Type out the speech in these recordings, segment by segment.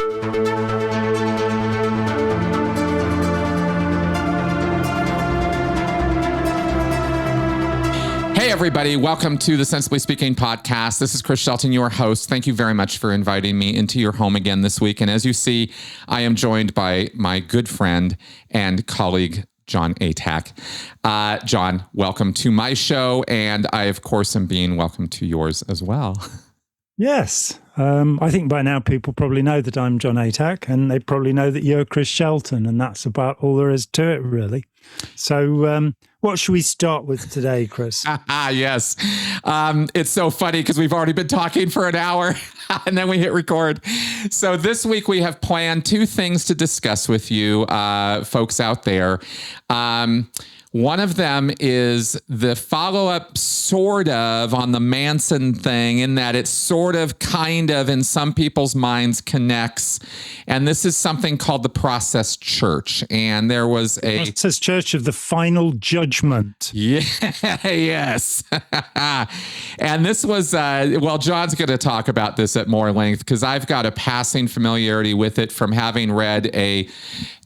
Hey, everybody. Welcome to the Sensibly Speaking podcast. This is Chris Shelton, your host. Thank you very much for inviting me into your home again this week. And as you see, I am joined by my good friend and colleague, John Atack. John, welcome to my show. And I, of course, am being welcome to yours as well. Yes. I think by now people probably know that I'm John Atack, and they probably know that you're Chris Shelton, and that's about all there is to it, really. So what should we start with today, Chris? Yes. It's so funny because we've already been talking for an hour and then we hit record. So this week we have planned two things to discuss with you, folks out there. One of them is the follow-up sort of on the Manson thing, in that it sort of kind of in some people's minds connects. And this is something called the Process Church. And there was a Process Church of the Final Judgment. Yeah, yes. And this was, well, John's going to talk about this at more length because I've got a passing familiarity with it from having read a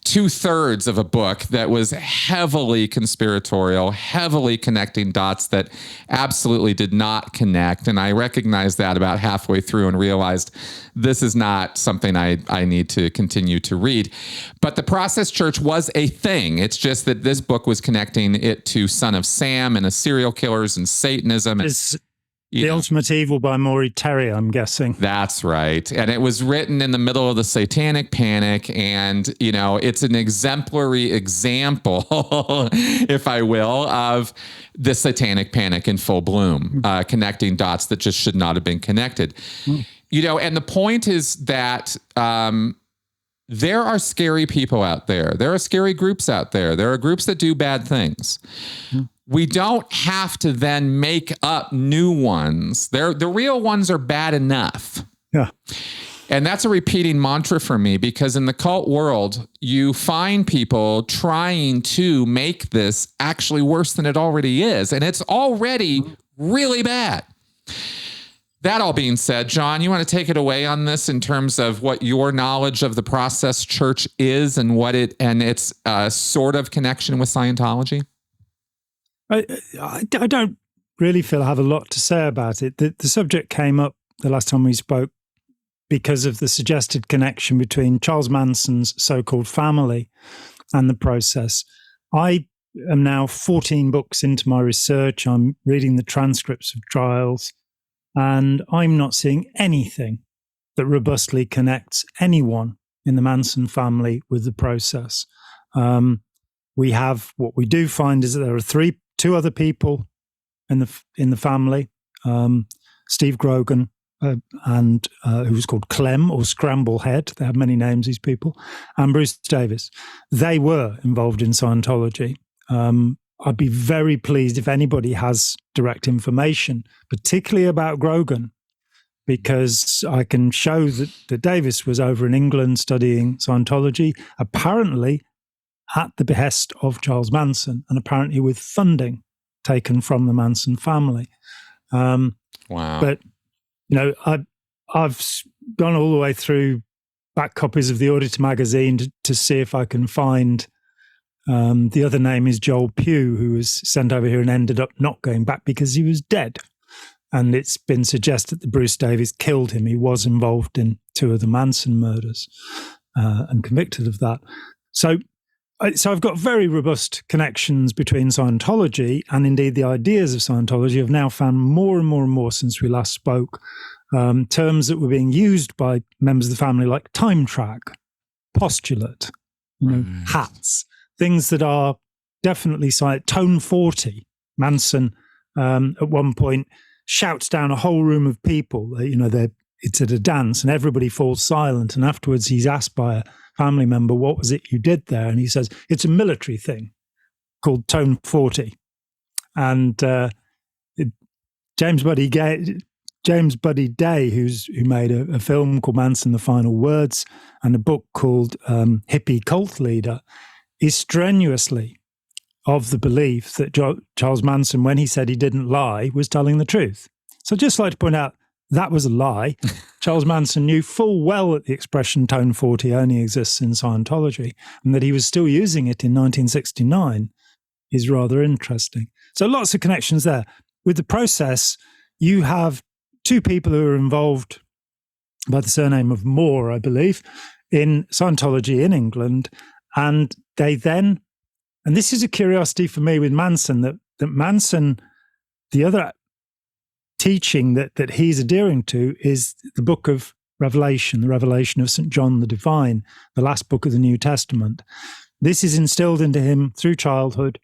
2/3 of a book that was heavily conspiratorial, heavily connecting dots that absolutely did not connect. And I recognized that about halfway through and realized this is not something I need to continue to read. But the Process Church was a thing. It's just that this book was connecting it to Son of Sam and the serial killers and Satanism. The Ultimate Evil by Maury Terry, I'm guessing. That's right. And it was written in the middle of the Satanic Panic. And, you know, it's an exemplary example, if I will, of the Satanic Panic in full bloom, connecting dots that just should not have been connected. You know, and the point is that there are scary people out there. There are scary groups out there. There are groups that do bad things. We don't have to then make up new ones. The real ones are bad enough. Yeah. And that's a repeating mantra for me, because in the cult world, you find people trying to make this actually worse than it already is. And it's already really bad. That all being said, John, you want to take it away on this in terms of what your knowledge of the Process Church is and what it and its sort of connection with Scientology? I don't really feel I have a lot to say about it. The subject came up the last time we spoke because of the suggested connection between Charles Manson's so-called family and the process. I am now 14 books into my research. I'm reading the transcripts of trials, and I'm not seeing anything that robustly connects anyone in the Manson family with the process. What we do find is that there are two other people in the family, Steve Grogan and who was called Clem or Scramble Head. They have many names, these people, and Bruce Davis. They were involved in Scientology. I'd be very pleased if anybody has direct information, particularly about Grogan, because I can show that Davis was over in England studying Scientology, apparently at the behest of Charles Manson, and apparently with funding taken from the Manson family. Wow. But, you know, I've gone all the way through back copies of the Auditor magazine to see if I can find, the other name is Joel Pugh, who was sent over here and ended up not going back because he was dead. And it's been suggested that Bruce Davis killed him. He was involved in 2 of the Manson murders and convicted of that. So I've got very robust connections between Scientology and indeed the ideas of Scientology. I've now found more and more and more since we last spoke, terms that were being used by members of the family like time track, postulate, hats, things that are definitely tone 40. Manson at one point shouts down a whole room of people. It's at a dance and everybody falls silent. And afterwards he's asked by a family member, what was it you did there? And he says, it's a military thing called Tone 40. And James Buddy Day, who made a film called Manson, The Final Words, and a book called Hippie Cult Leader, is strenuously of the belief that Charles Manson, when he said he didn't lie, was telling the truth. So I'd just like to point out that was a lie. Charles Manson knew full well that the expression Tone 40 only exists in Scientology, and that he was still using it in 1969 is rather interesting. So lots of connections there. With the process, you have two people who are involved by the surname of Moore, I believe, in Scientology in England. And they then, and this is a curiosity for me with Manson, that Manson, the other teaching that he's adhering to is the book of Revelation, the revelation of St. John the Divine, the last book of the New Testament. This is instilled into him through childhood,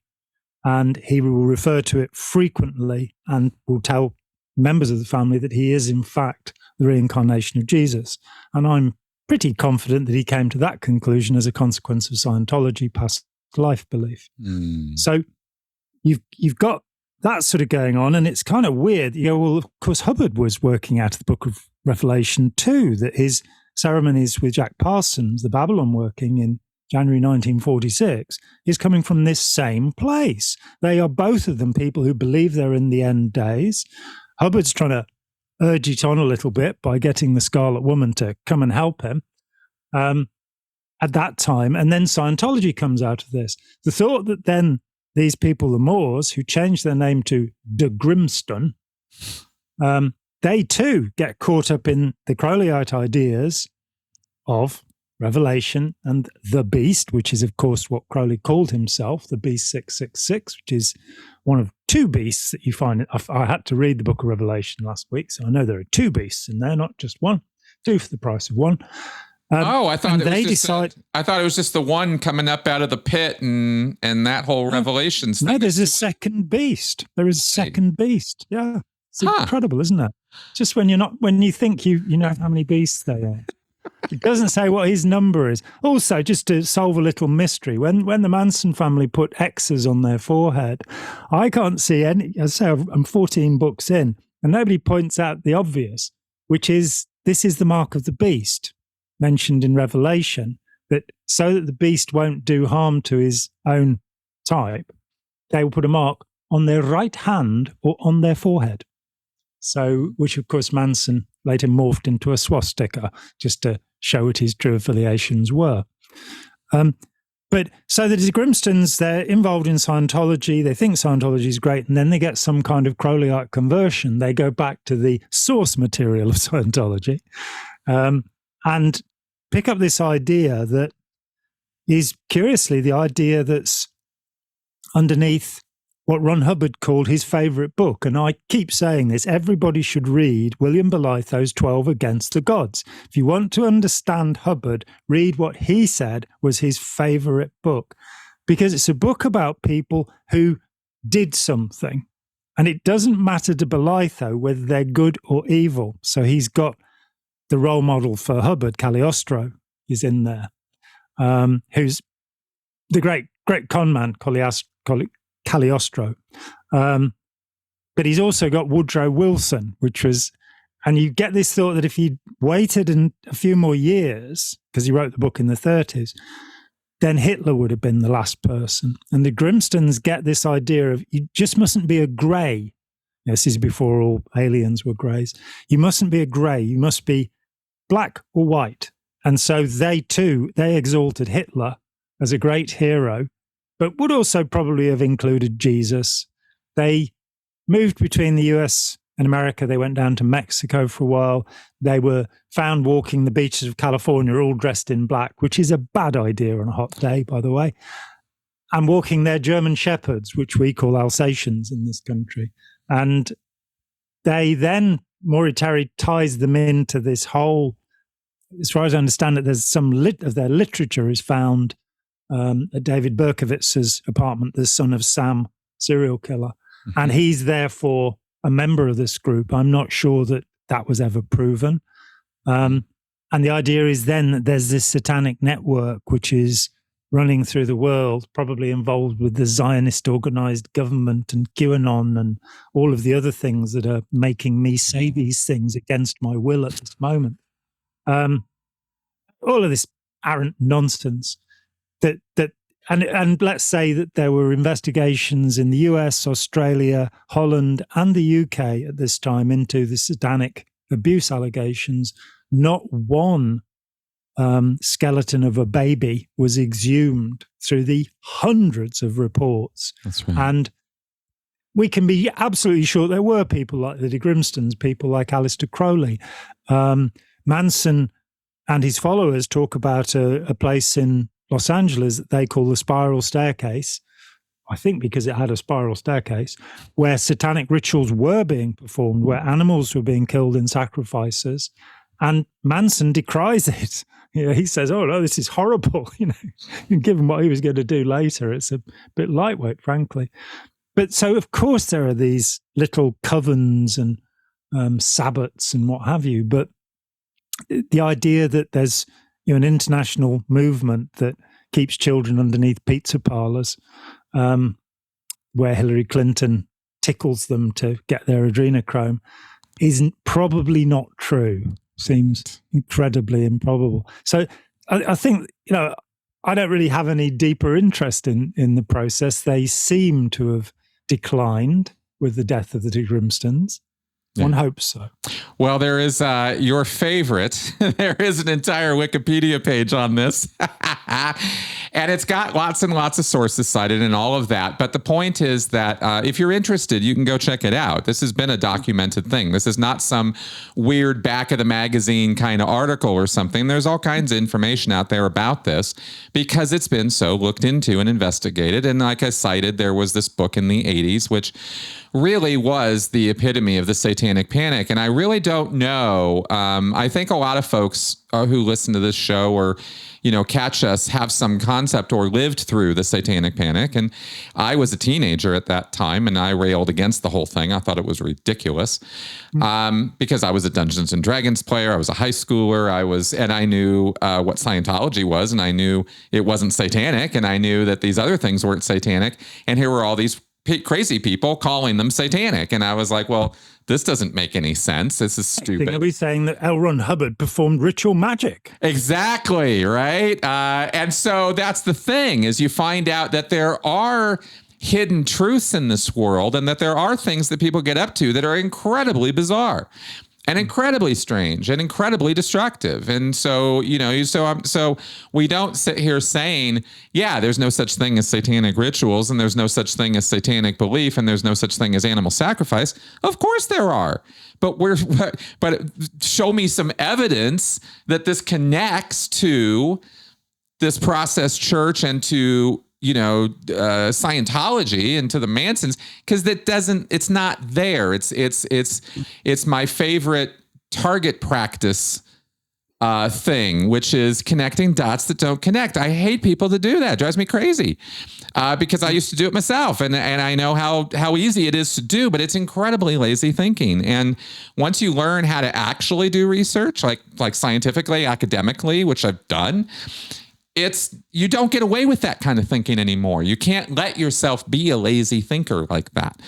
and he will refer to it frequently and will tell members of the family that he is, in fact, the reincarnation of Jesus. And I'm pretty confident that he came to that conclusion as a consequence of Scientology past life belief. So you've got that sort of going on, and it's kind of weird. You go, well, of course, Hubbard was working out of the book of Revelation too, that his ceremonies with Jack Parsons, the Babylon working in January 1946, is coming from this same place. They are both of them people who believe they're in the end days. Hubbard's trying to urge it on a little bit by getting the Scarlet Woman to come and help him at that time. And then Scientology comes out of this. The thought that then these people, the Moores, who changed their name to De Grimston, they too get caught up in the Crowleyite ideas of Revelation and the Beast, which is, of course, what Crowley called himself, the Beast 666, which is one of two beasts that you find. I had to read the book of Revelation last week, so I know there are two beasts in there, not just one, two for the price of one. I thought it was just the one coming up out of the pit and that whole Revelation thing. No, there's a second beast. There is a second beast. Yeah. It's incredible, isn't it? Just when you think you know how many beasts there are. It doesn't say what his number is. Also, just to solve a little mystery, when the Manson family put X's on their forehead, I can't see any. I say I'm 14 books in, and nobody points out the obvious, which is this is the mark of the beast mentioned in Revelation, that so that the beast won't do harm to his own type, they will put a mark on their right hand or on their forehead. So, which of course Manson later morphed into a swastika just to show what his true affiliations were. But so the De Grimstons, they're involved in Scientology. They think Scientology is great, and then they get some kind of Crowleyite conversion. They go back to the source material of Scientology and pick up this idea that is, curiously, the idea that's underneath what Ron Hubbard called his favorite book. And I keep saying this, everybody should read William Bolitho's 12 Against the Gods. If you want to understand Hubbard, read what he said was his favorite book, because it's a book about people who did something. And it doesn't matter to Bolitho whether they're good or evil. So he's got the role model for Hubbard, Cagliostro, is in there, who's the great con man, Cagliostro. But he's also got Woodrow Wilson, which was, and you get this thought that if he'd waited a few more years, because he wrote the book in the 30s, then Hitler would have been the last person. And the Grimstons get this idea of you just mustn't be a grey. This is before all aliens were greys. You mustn't be a grey. You must be black or white. And so they exalted Hitler as a great hero, but would also probably have included Jesus. They moved between the US and America. They went down to Mexico for a while. They were found walking the beaches of California all dressed in black, which is a bad idea on a hot day, by the way, and walking their German shepherds, which we call Alsatians in this country. And they then, Maury Terry ties them into this whole, as far as I understand it, there's some of their literature is found at David Berkowitz's apartment, the son of Sam, serial killer. Mm-hmm. And he's therefore a member of this group. I'm not sure that was ever proven. And the idea is then that there's this satanic network which is running through the world, probably involved with the Zionist organized government and QAnon and all of the other things that are making me say these things against my will at this moment. All of this arrant nonsense and let's say that there were investigations in the US, Australia, Holland, and the UK at this time into the satanic abuse allegations, not one skeleton of a baby was exhumed through the hundreds of reports. That's right. And we can be absolutely sure there were people like the de Grimstons, people like Aleister Crowley. Manson and his followers talk about a place in Los Angeles that they call the Spiral Staircase, I think because it had a spiral staircase, where satanic rituals were being performed, where animals were being killed in sacrifices. And Manson decries it. He says, "Oh no, this is horrible." Given what he was going to do later, it's a bit lightweight, frankly. But so, of course, there are these little covens and sabbats and what have you. But the idea that there's an international movement that keeps children underneath pizza parlors, where Hillary Clinton tickles them to get their adrenochrome, isn't probably not true. Seems incredibly improbable. So I think, I don't really have any deeper interest in the process. They seem to have declined with the death of the de Grimstons. Yeah. One hopes so. Well, there is your favorite. There is an entire Wikipedia page on this. And it's got lots and lots of sources cited and all of that. But the point is that if you're interested, you can go check it out. This has been a documented thing. This is not some weird back of the magazine kind of article or something. There's all kinds of information out there about this because it's been so looked into and investigated. And like I cited, there was this book in the 80s, which really was the epitome of the satanic panic. And I really don't know. I think a lot of folks who listen to this show or, catch us have some concept or lived through the satanic panic. And I was a teenager at that time and I railed against the whole thing. I thought it was ridiculous because I was a Dungeons and Dragons player. I was a high schooler. And I knew what Scientology was, and I knew it wasn't satanic, and I knew that these other things weren't satanic. And here were all these crazy people calling them satanic. And I was like, well, this doesn't make any sense. This is stupid. Are we saying that L. Ron Hubbard performed ritual magic? Exactly, right? And so that's the thing, is you find out that there are hidden truths in this world and that there are things that people get up to that are incredibly bizarre and incredibly strange and incredibly destructive. And so, so we don't sit here saying, yeah, there's no such thing as satanic rituals and there's no such thing as satanic belief and there's no such thing as animal sacrifice. Of course there are. But show me some evidence that this connects to this processed church and to Scientology and to the Mansons, because it's not there. It's my favorite target practice thing, which is connecting dots that don't connect. I hate people that do that. It drives me crazy because I used to do it myself, and I know how easy it is to do, but it's incredibly lazy thinking. And once you learn how to actually do research, like scientifically, academically, which I've done, you don't get away with that kind of thinking anymore. You can't let yourself be a lazy thinker like that.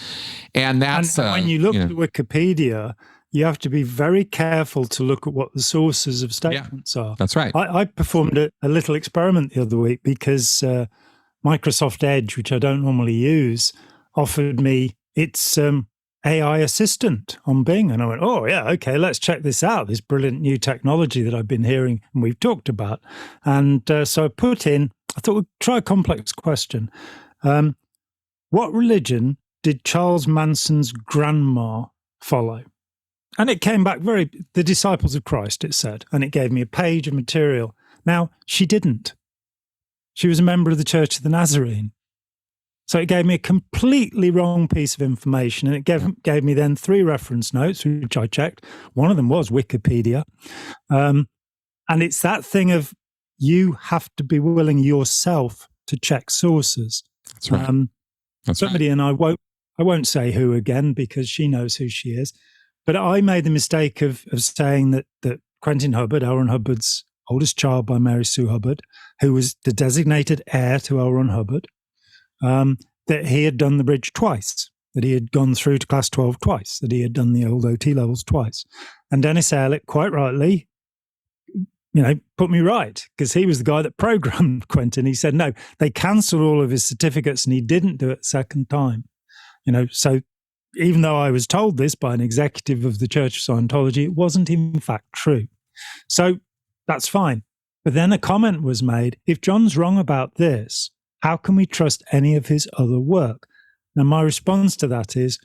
And that's when you look at Wikipedia, you have to be very careful to look at what the sources of statements are. That's right. I performed a little experiment the other week because Microsoft Edge, which I don't normally use, offered me its AI assistant on Bing. And I went, oh, yeah, okay, let's check this out, this brilliant new technology that I've been hearing and we've talked about. And so I thought we'd try a complex question. What religion did Charles Manson's grandma follow? And it came back the Disciples of Christ, it said, and it gave me a page of material. Now, she didn't. She was a member of the Church of the Nazarene. So it gave me a completely wrong piece of information, and it gave me then 3 reference notes, which I checked. One of them was Wikipedia. And it's that thing of you have to be willing yourself to check sources. That's right. Somebody, and I won't say who again because she knows who she is, but I made the mistake of saying that Quentin Hubbard, L. Ron Hubbard's oldest child by Mary Sue Hubbard, who was the designated heir to L. Ron Hubbard, that he had done the bridge twice, that he had gone through to class 12 twice, that he had done the old OT levels twice. And Dennis Ehrlich, quite rightly, put me right, because he was the guy that programmed Quentin. He said, no, they cancelled all of his certificates and he didn't do it a second time. So even though I was told this by an executive of the Church of Scientology, it wasn't in fact true. So that's fine. But then a comment was made, if John's wrong about this, how can we trust any of his other work? Now, my response to that is,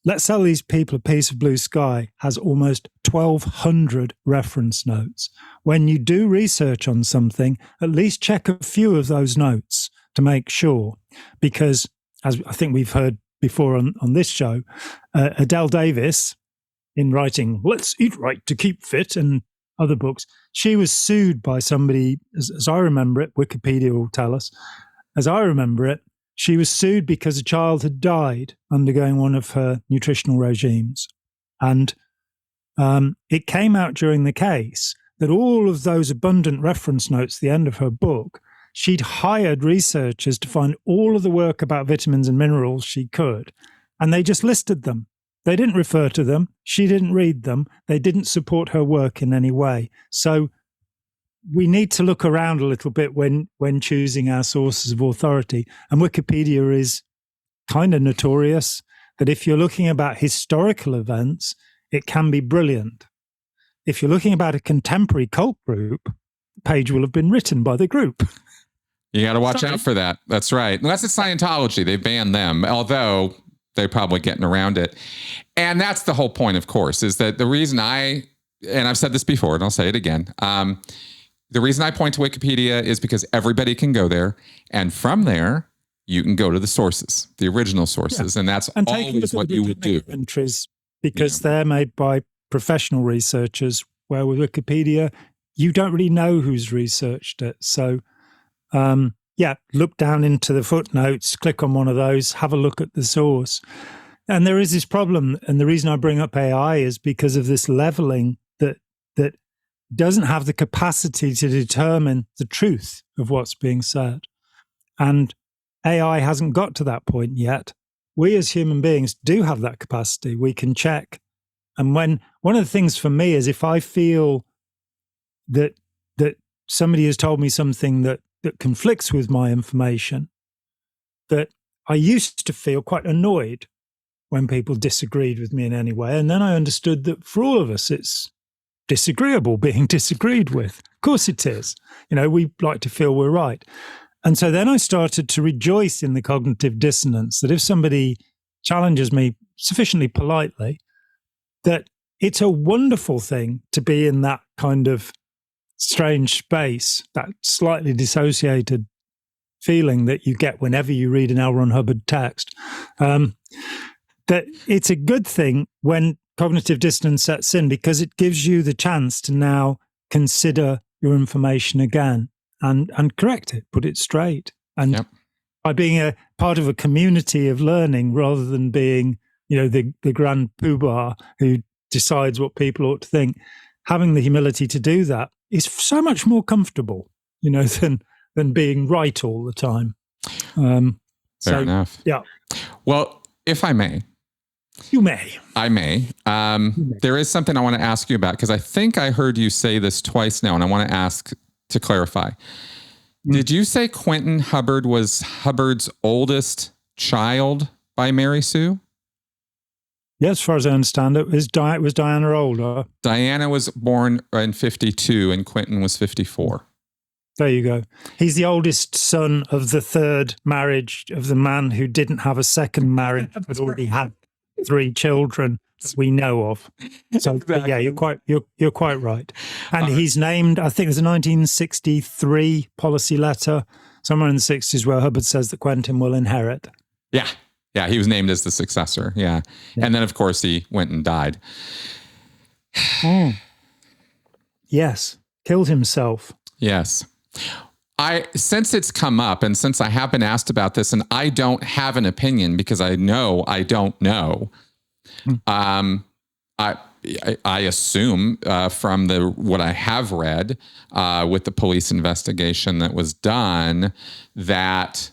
Let's Sell These People a Piece of Blue Sky has almost 1,200 reference notes. When you do research on something, at least check a few of those notes to make sure. Because, as I think we've heard before on this show, Adele Davis, in writing Let's Eat Right to Keep Fit and other books, she was sued by somebody, as I remember it, Wikipedia will tell us, as I remember it, she was sued because a child had died undergoing one of her nutritional regimes. And it came out during the case that all of those abundant reference notes at the end of her book, she'd hired researchers to find all of the work about vitamins and minerals she could, and they just listed them. They didn't refer to them. She didn't read them. They didn't support her work in any way. So we need to look around a little bit when choosing our sources of authority. And Wikipedia is kind of notorious that if you're looking about historical events, it can be brilliant. If you're looking about a contemporary cult group, the page will have been written by the group. You got to watch out for that. That's right. Unless it's Scientology, they banned them, although they're probably getting around it. And that's the whole point, of course, is that the reason and I've said this before and I'll say it again, the reason I point to Wikipedia is because everybody can go there. And from there, you can go to the sources, the original sources. Yeah. And that's always what you would do. Entries, because they're made by professional researchers, where with Wikipedia, you don't really know who's researched it. So, look down into the footnotes, click on one of those, have a look at the source. And there is this problem. And the reason I bring up AI is because of this leveling that doesn't have the capacity to determine the truth of what's being said. And AI hasn't got to that point yet. We as human beings do have that capacity. We can check. And one of the things for me is if I feel that somebody has told me something that conflicts with my information, that I used to feel quite annoyed when people disagreed with me in any way. And then I understood that for all of us, it's disagreeable being disagreed with. Of course it is. We like to feel we're right. And so then I started to rejoice in the cognitive dissonance that if somebody challenges me sufficiently politely, that it's a wonderful thing to be in that kind of strange space, that slightly dissociated feeling that you get whenever you read an L. Ron Hubbard text. That it's a good thing when cognitive dissonance sets in, because it gives you the chance to now consider your information again and correct it, put it straight. And by being a part of a community of learning rather than being, the grand poobah who decides what people ought to think, having the humility to do that is so much more comfortable, than being right all the time. Fair enough. Yeah. Well, if I may. You may. I may. There is something I want to ask you about, because I think I heard you say this twice now, and I want to ask to clarify. Did you say Quentin Hubbard was Hubbard's oldest child by Mary Sue? Yes, as far as I understand it, was Diana older? Diana was born in 52 and Quentin was 54. There you go. He's the oldest son of the third marriage of the man who didn't have a second marriage, but already had 3 children that we know of. So exactly. Yeah, you're quite right. And he's named, I think there's a 1963 policy letter somewhere in the 60s where Hubbard says that Quentin will inherit. Yeah. Yeah, he was named as the successor. Yeah. And then, of course, he went and died. Yes. Killed himself. Yes. Since it's come up and since I have been asked about this and I don't have an opinion because I know I don't know, I assume from what I have read with the police investigation that was done that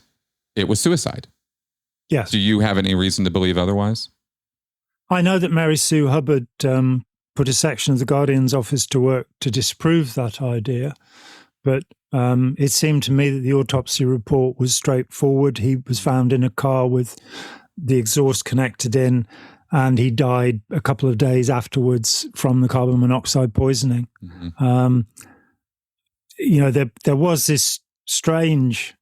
it was suicide. Yes. Do you have any reason to believe otherwise? I know that Mary Sue Hubbard put a section of the Guardian's office to work to disprove that idea, but it seemed to me that the autopsy report was straightforward. He was found in a car with the exhaust connected in, and he died a couple of days afterwards from the carbon monoxide poisoning. Mm-hmm. There was this strange.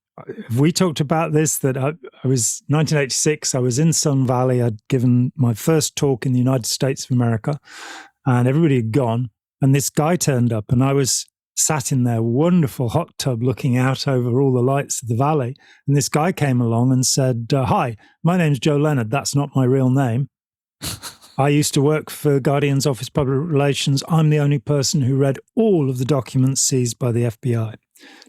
We talked about this, that I was 1986. I was in Sun Valley. I'd given my first talk in the United States of America, and everybody had gone. And this guy turned up, and I was sat in their wonderful hot tub looking out over all the lights of the valley. And this guy came along and said, "Hi, my name's Joe Leonard. That's not my real name. I used to work for Guardian's Office of Public Relations. I'm the only person who read all of the documents seized by the FBI."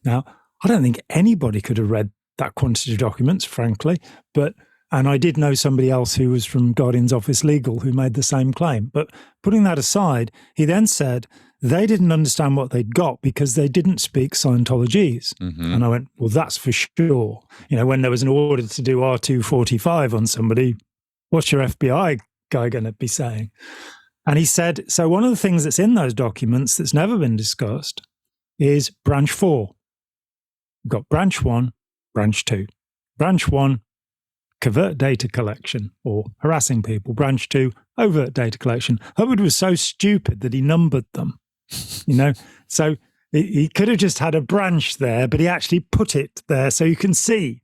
Now, I don't think anybody could have read that quantity of documents, frankly, and I did know somebody else who was from Guardian's Office Legal who made the same claim. But putting that aside, he then said they didn't understand what they'd got because they didn't speak Scientologese. Mm-hmm. And I went, well, that's for sure. When there was an order to do R245 on somebody, what's your FBI guy going to be saying? And he said, so one of the things that's in those documents that's never been discussed is branch 4. We've got branch 1, branch 2. Branch 1, covert data collection or harassing people. Branch 2, overt data collection. Hubbard was so stupid that he numbered them, So he could have just had a branch there, but he actually put it there so you can see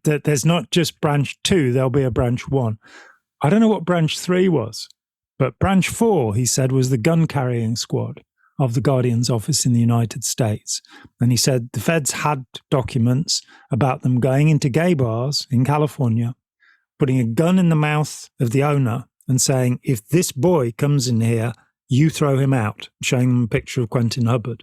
that there's not just branch 2, there'll be a branch 1. I don't know what branch 3 was, but branch 4, he said, was the gun carrying squad of the Guardian's office in the United States. And he said the feds had documents about them going into gay bars in California, putting a gun in the mouth of the owner and saying, if this boy comes in here, you throw him out, showing them a picture of Quentin Hubbard.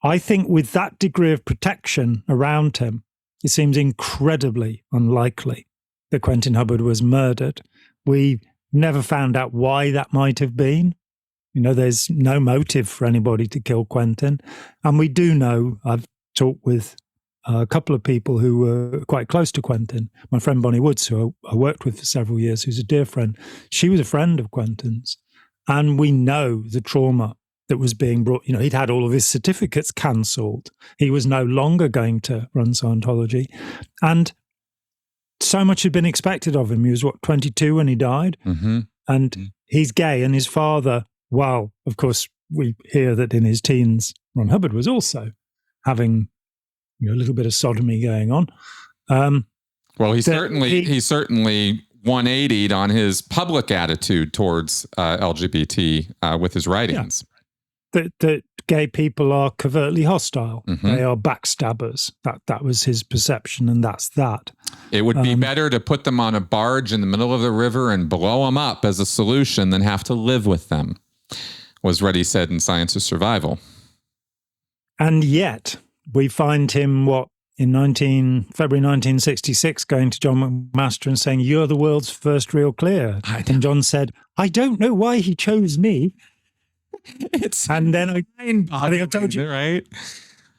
I think with that degree of protection around him, it seems incredibly unlikely that Quentin Hubbard was murdered. We never found out why that might have been. There's no motive for anybody to kill Quentin. And we do know, I've talked with a couple of people who were quite close to Quentin. My friend Bonnie Woods, who I worked with for several years, who's a dear friend, she was a friend of Quentin's. And we know the trauma that was being brought. He'd had all of his certificates cancelled. He was no longer going to run Scientology. And so much had been expected of him. He was, 22 when he died? Mm-hmm. And he's gay, and his father, well, of course, we hear that in his teens, Ron Hubbard was also having a little bit of sodomy going on. Well, he certainly 180'd on his public attitude towards LGBT with his writings. Yeah. That gay people are covertly hostile. Mm-hmm. They are backstabbers. That was his perception, and that's that. It would be better to put them on a barge in the middle of the river and blow them up as a solution than have to live with them, was Reddy said in Science of Survival. And yet, we find him, in February 1966, going to John McMaster and saying, "You're the world's first real clear." And John said, "I don't know why he chose me." And then I think I've told you, right?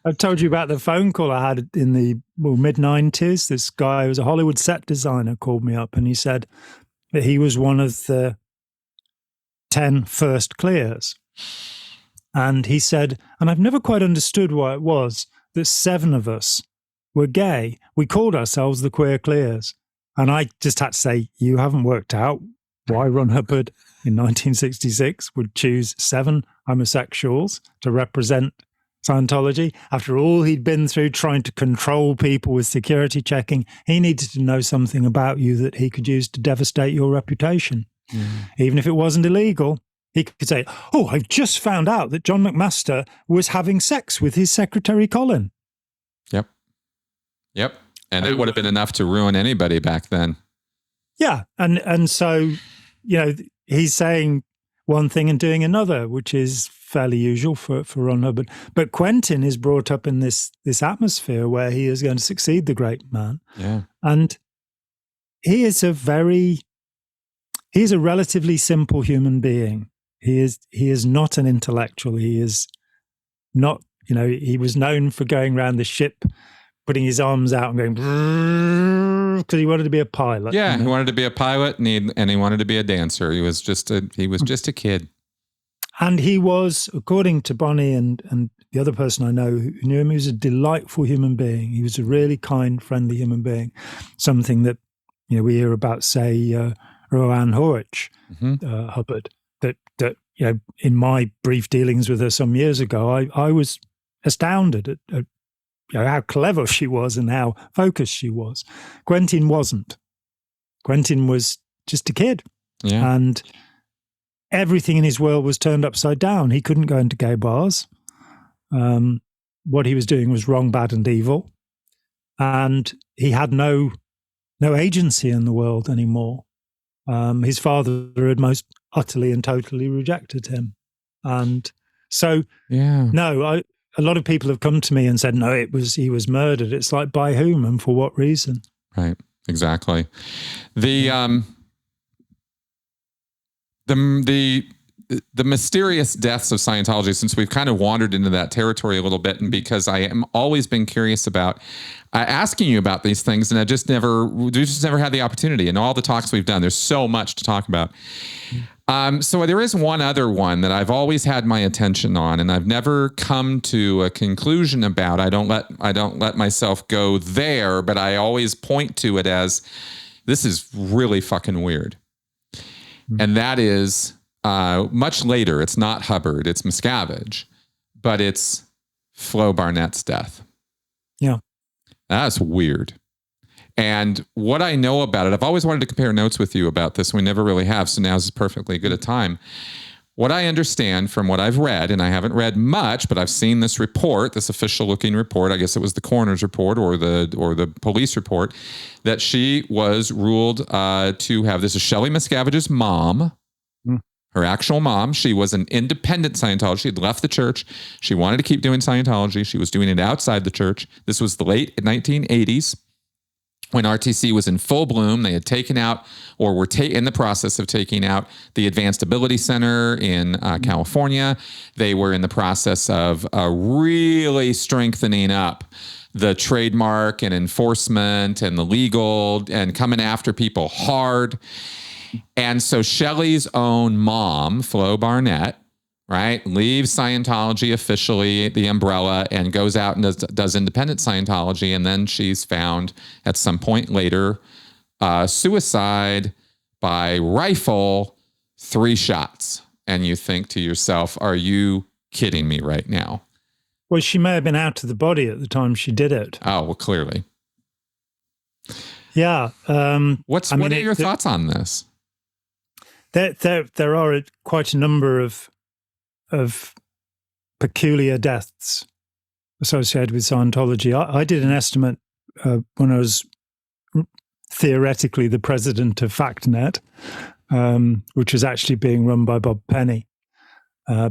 I've told you about the phone call I had in the mid-90s. This guy who was a Hollywood set designer called me up, and he said that he was one of the 10 first clears. And he said, and I've never quite understood why it was that 7 of us were gay. We called ourselves the Queer Clears. And I just had to say, you haven't worked out why Ron Hubbard in 1966 would choose 7 homosexuals to represent Scientology. After all he'd been through trying to control people with security checking, he needed to know something about you that he could use to devastate your reputation. Mm. Even if it wasn't illegal, he could say, "Oh, I've just found out that John McMaster was having sex with his secretary, Colin." Yep. And that would have been enough to ruin anybody back then. Yeah. And so, he's saying one thing and doing another, which is fairly usual for Ron Hubbard. But Quentin is brought up in this atmosphere where he is going to succeed the great man. Yeah. And he is a relatively simple human being. He is not an intellectual. He is not, he was known for going around the ship, putting his arms out and going, because he wanted to be a pilot. Yeah, he wanted to be a pilot and he wanted to be a dancer. He was just a kid. And he was, according to Bonnie and the other person I know who knew him, he was a delightful human being. He was a really kind, friendly human being. Something that, we hear about, say, Roanne Horwich Mm-hmm. Hubbard, that in my brief dealings with her some years ago, I was astounded at how clever she was and how focused she was. Quentin wasn't. Quentin was just a kid. Yeah. And everything in his world was turned upside down. He couldn't go into gay bars. What he was doing was wrong, bad, and evil. And he had no agency in the world anymore. His father had most utterly and totally rejected him. And so, a lot of people have come to me and said, no, he was murdered. It's like, by whom and for what reason? Right. Exactly. The mysterious deaths of Scientology, since we've kind of wandered into that territory a little bit, and because I am always been curious about asking you about these things, and we just never had the opportunity. And all the talks we've done, there's so much to talk about. So there is one other one that I've always had my attention on, and I've never come to a conclusion about. I don't let myself go there, but I always point to it as, this is really fucking weird. And that is much later. It's not Hubbard, it's Miscavige, but it's Flo Barnett's death. Yeah. That's weird. And what I know about it, I've always wanted to compare notes with you about this. We never really have, so now is perfectly good a time. What I understand from what I've read, and I haven't read much, but I've seen this report, this official-looking report. I guess it was the coroner's report or the police report, that she was ruled to have. This is Shelley Miscavige's mom, her actual mom. She was an independent Scientologist. She had left the church. She wanted to keep doing Scientology. She was doing it outside the church. This was the late 1980s. When RTC was in full bloom. They had taken out, or were in the process of taking out, the Advanced Ability Center in California. They were in the process of really strengthening up the trademark and enforcement and the legal, and coming after people hard. And so Shelley's own mom, Flo Barnett, right, leaves Scientology officially, the umbrella, and goes out and does independent Scientology. And then she's found at some point later, suicide by rifle, 3 shots. And you think to yourself, are you kidding me right now? Well, she may have been out of the body at the time she did it. Oh, well, clearly. Yeah. What are your thoughts on this? There are quite a number of peculiar deaths associated with Scientology. I did an estimate when I was theoretically the president of FactNet, which was actually being run by Bob Penny.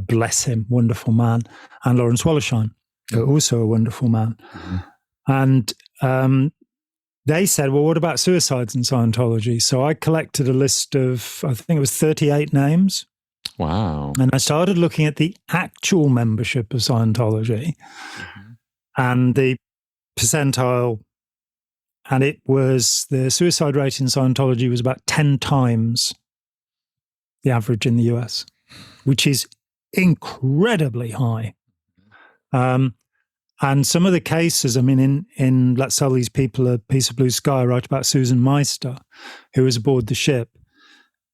Bless him, wonderful man, and Lawrence Wollersheim, also a wonderful man. And they said, well, what about suicides in Scientology? So I collected a list of, I think it was 38 names. Wow. And I started looking at the actual membership of Scientology and the percentile. And it was, the suicide rate in Scientology was about 10 times the average in the US, which is incredibly high. And some of the cases, I mean, in Let's Sell These People a Piece of Blue Sky, I write about Susan Meister, who was aboard the ship.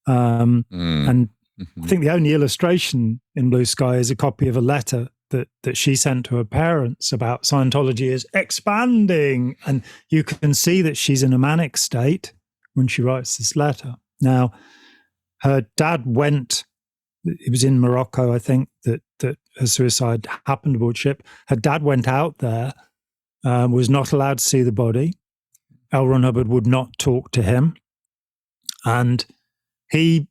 And I think the only illustration in Blue Sky is a copy of a letter that she sent to her parents about Scientology is expanding. And you can see that she's in a manic state when she writes this letter. Now, her dad went, it was in Morocco, I think, that her suicide happened aboard ship. Her dad went out there, was not allowed to see the body. L. Ron Hubbard would not talk to him. And he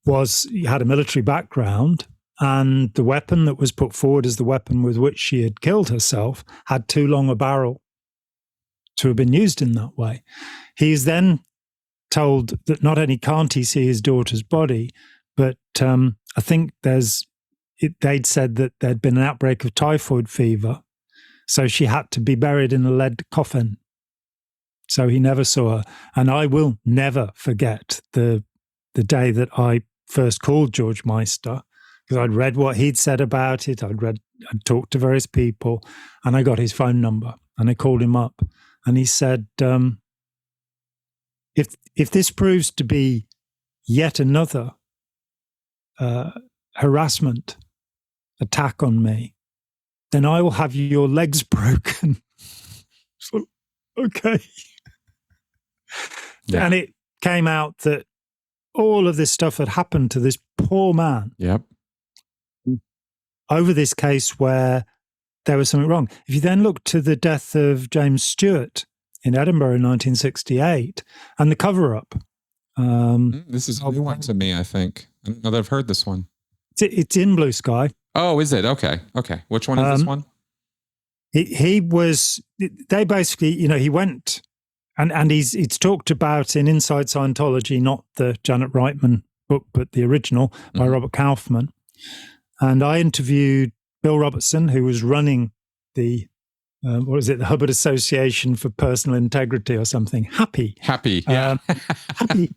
had a military background, and the weapon that was put forward as the weapon with which she had killed herself had too long a barrel to have been used in that way. He's then told that not only can't he see his daughter's body, but I think they'd said that there'd been an outbreak of typhoid fever, so she had to be buried in a lead coffin. So he never saw her. And I will never forget the day that I first called George Meister, because I'd read what he'd said about it. I'd talked to various people, and I got his phone number, and I called him up, and he said, if this proves to be yet another harassment attack on me, then I will have your legs broken. So, okay. Yeah. And it came out that all of this stuff had happened to this poor man. Yep. Over this case where there was something wrong. If you then look to the death of James Stewart in Edinburgh in 1968 and the cover-up. This is a new one to me, I think. I don't know that I've heard this one. It's in Blue Sky. Oh, is it? Okay. Which one is this one? He was, they basically, he went, and it's talked about in Inside Scientology, not the Janet Reitman book, but the original by Robert Kaufman. And I interviewed Bill Robertson, who was running the, the Hubbard Association for Personal Integrity or something. Happy. Yeah. Happy.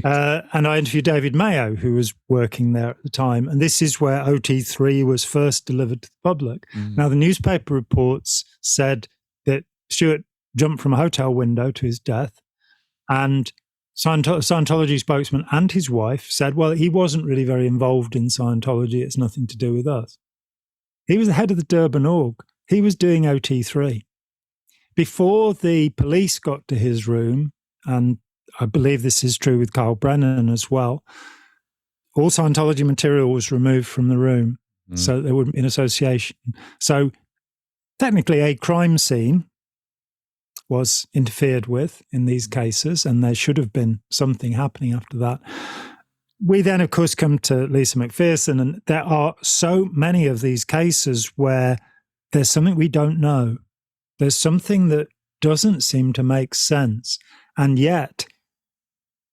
And I interviewed David Mayo, who was working there at the time. And this is where OT3 was first delivered to the public. Now, the newspaper reports said that Stewart jumped from a hotel window to his death. And Scientology spokesman and his wife said, well, he wasn't really very involved in Scientology. It's nothing to do with us. He was the head of the Durban org. He was doing OT3. Before the police got to his room, and I believe this is true with Carl Brennan as well, all Scientology material was removed from the room so there wouldn't be an association. So technically a crime scene was interfered with in these cases, and there should have been something happening after that. We then, of course, come to Lisa McPherson, and there are so many of these cases where there's something we don't know. There's something that doesn't seem to make sense. And yet,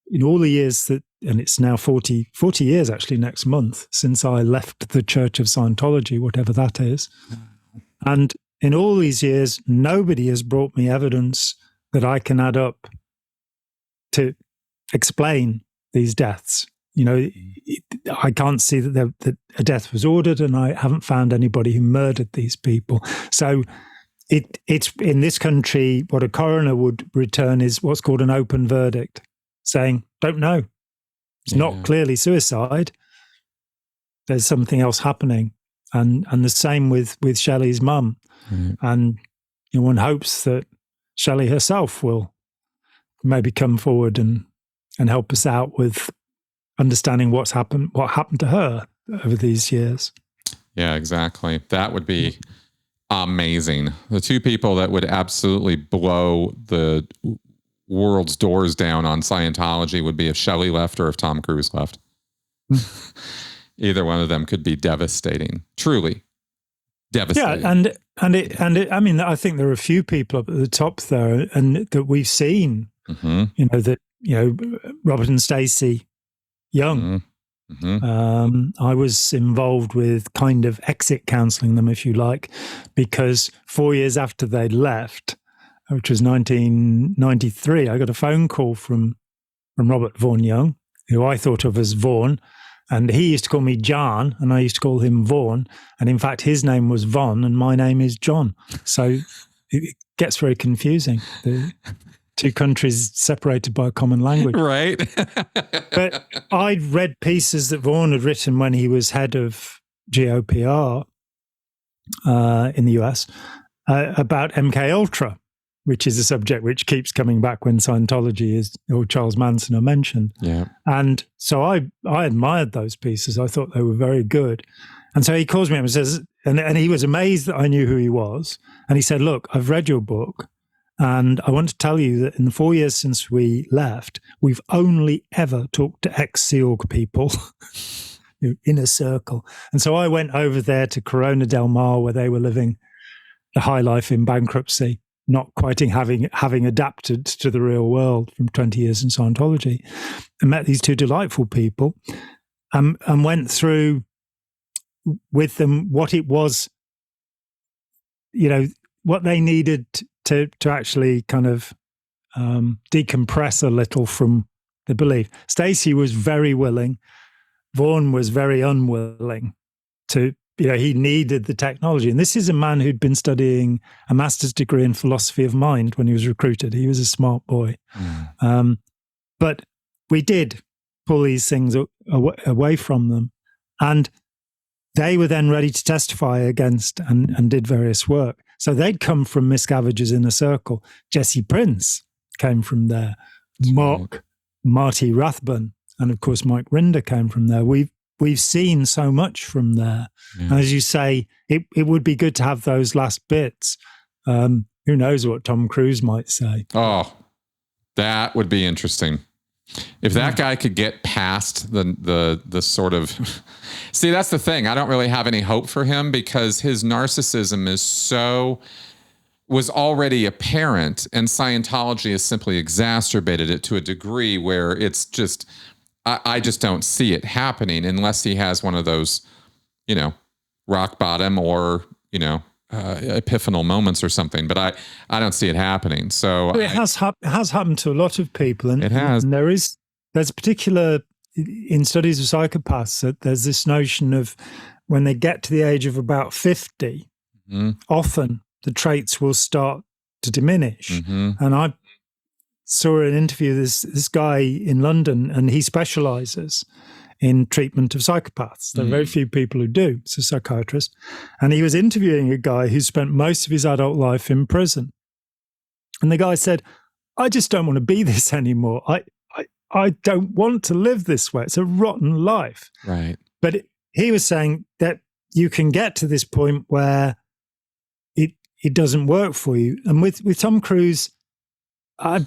in all the years that, and it's now 40 years actually next month since I left the Church of Scientology, whatever that is. And in all these years, nobody has brought me evidence that I can add up to explain these deaths. I can't see that a death was ordered, and I haven't found anybody who murdered these people. So it's in this country, what a coroner would return is what's called an open verdict, saying, don't know. It's not clearly suicide. There's something else happening. And the same with Shelley's mum. And one hopes that Shelley herself will maybe come forward and help us out with understanding what happened to her over these years. Yeah, exactly. That would be amazing. The two people that would absolutely blow the world's doors down on Scientology would be if Shelley left or if Tom Cruise left. Either one of them could be devastating. Truly devastating. Yeah, and I mean, I think there are a few people up at the top there, and that we've seen. Robert and Stacey Young. I was involved with kind of exit counselling them, if you like, because 4 years after they'd left, which was 1993, I got a phone call from Robert Vaughan Young, who I thought of as Vaughan, and he used to call me John, and I used to call him Vaughan, and in fact his name was Von, and my name is John. So it gets very confusing. The two countries separated by a common language. Right. But I'd read pieces that Vaughan had written when he was head of GOPR in the US about MK Ultra, which is a subject which keeps coming back when Scientology or Charles Manson are mentioned. Yeah. And so I admired those pieces. I thought they were very good. And so he calls me up and says, and he was amazed that I knew who he was. And he said, look, I've read your book, and I want to tell you that in the 4 years since we left, we've only ever talked to ex-Sea Org people, inner circle. And so I went over there to Corona del Mar, where they were living the high life in bankruptcy, not quite having adapted to the real world from 20 years in Scientology, and met these two delightful people, and went through with them what it was, what they needed to actually kind of decompress a little from the belief. Stacey was very willing. Vaughan was very unwilling to, he needed the technology. And this is a man who'd been studying a master's degree in philosophy of mind when he was recruited. He was a smart boy. But we did pull these things away from them. And they were then ready to testify against and did various work. So they'd come from Miscavige's inner circle. Jesse Prince came from there. Marty Rathbun, and of course Mike Rinder came from there. We've seen so much from there. Yeah. As you say, it would be good to have those last bits. Who knows what Tom Cruise might say? Oh, that would be interesting. If that guy could get past the sort of, see, that's the thing. I don't really have any hope for him because his narcissism was already apparent, and Scientology has simply exacerbated it to a degree where it's just, I just don't see it happening unless he has one of those, rock bottom or, epiphanal moments or something, but I don't see it happening. So it has happened to a lot of people, and it has. And there's a particular in studies of psychopaths that there's this notion of when they get to the age of about 50, often the traits will start to diminish. And I saw an interview this guy in London, and he specializes in treatment of psychopaths. There are very few people who do. It's a psychiatrist. And he was interviewing a guy who spent most of his adult life in prison. And the guy said, I just don't want to be this anymore. I don't want to live this way. It's a rotten life. Right. But he was saying that you can get to this point where it doesn't work for you. And with Tom Cruise, I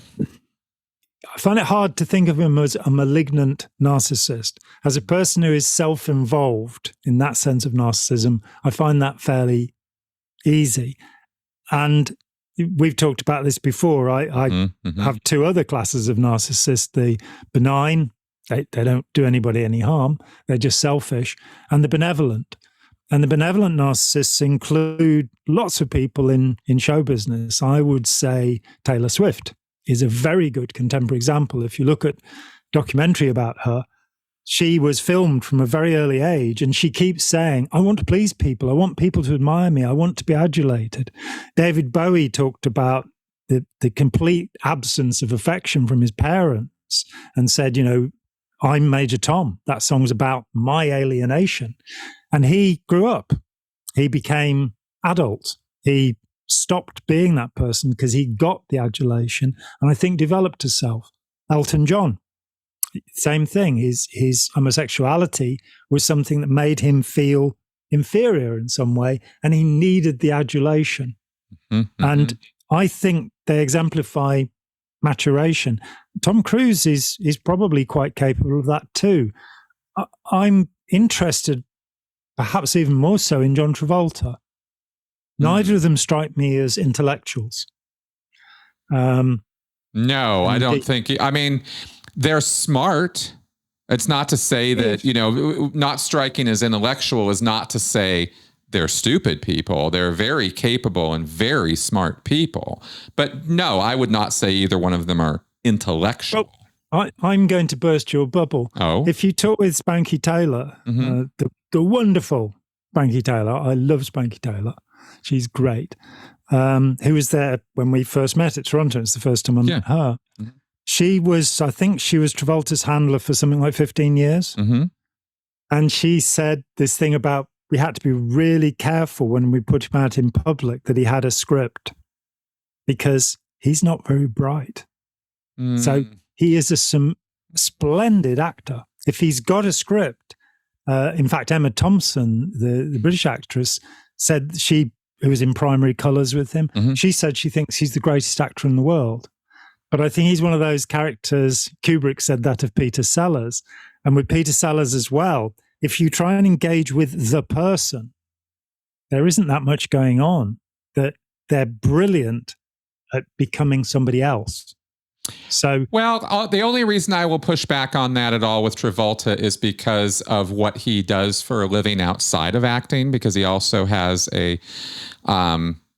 find it hard to think of him as a malignant narcissist. As a person who is self-involved in that sense of narcissism, I find that fairly easy. And we've talked about this before. I have two other classes of narcissists: the benign, they don't do anybody any harm, they're just selfish, and the benevolent. And the benevolent narcissists include lots of people in show business. I would say Taylor Swift is a very good contemporary example. If you look at documentary about her, she was filmed from a very early age, and she keeps saying, I want to please people. I want people to admire me. I want to be adulated. David Bowie talked about the complete absence of affection from his parents and said, I'm Major Tom. That song's about my alienation. And he grew up. He became adult. He stopped being that person because he got the adulation and I think developed himself. Elton John, same thing. His homosexuality was something that made him feel inferior in some way, and he needed the adulation. And I think they exemplify maturation. Tom Cruise is probably quite capable of that too. I'm interested, perhaps even more so, in John Travolta. Neither of them strike me as intellectuals. No, I don't think. I mean, they're smart. It's not to say that, not striking as intellectual is not to say they're stupid people. They're very capable and very smart people. But no, I would not say either one of them are intellectual. Well, I'm going to burst your bubble. Oh. If you talk with Spanky Taylor, the wonderful Spanky Taylor, I love Spanky Taylor. She's great. Who was there when we first met at Toronto? It's the first time I met her. I think she was Travolta's handler for something like 15 years. And she said this thing about we had to be really careful when we put him out in public that he had a script because he's not very bright. So he is some splendid actor. If he's got a script, in fact, Emma Thompson, the British actress, said who was in Primary Colours with him, she said she thinks he's the greatest actor in the world. But I think he's one of those characters, Kubrick said that of Peter Sellers, and with Peter Sellers as well, if you try and engage with the person, there isn't that much going on, that they're brilliant at becoming somebody else. So, well, the only reason I will push back on that at all with Travolta is because of what he does for a living outside of acting, because he also has a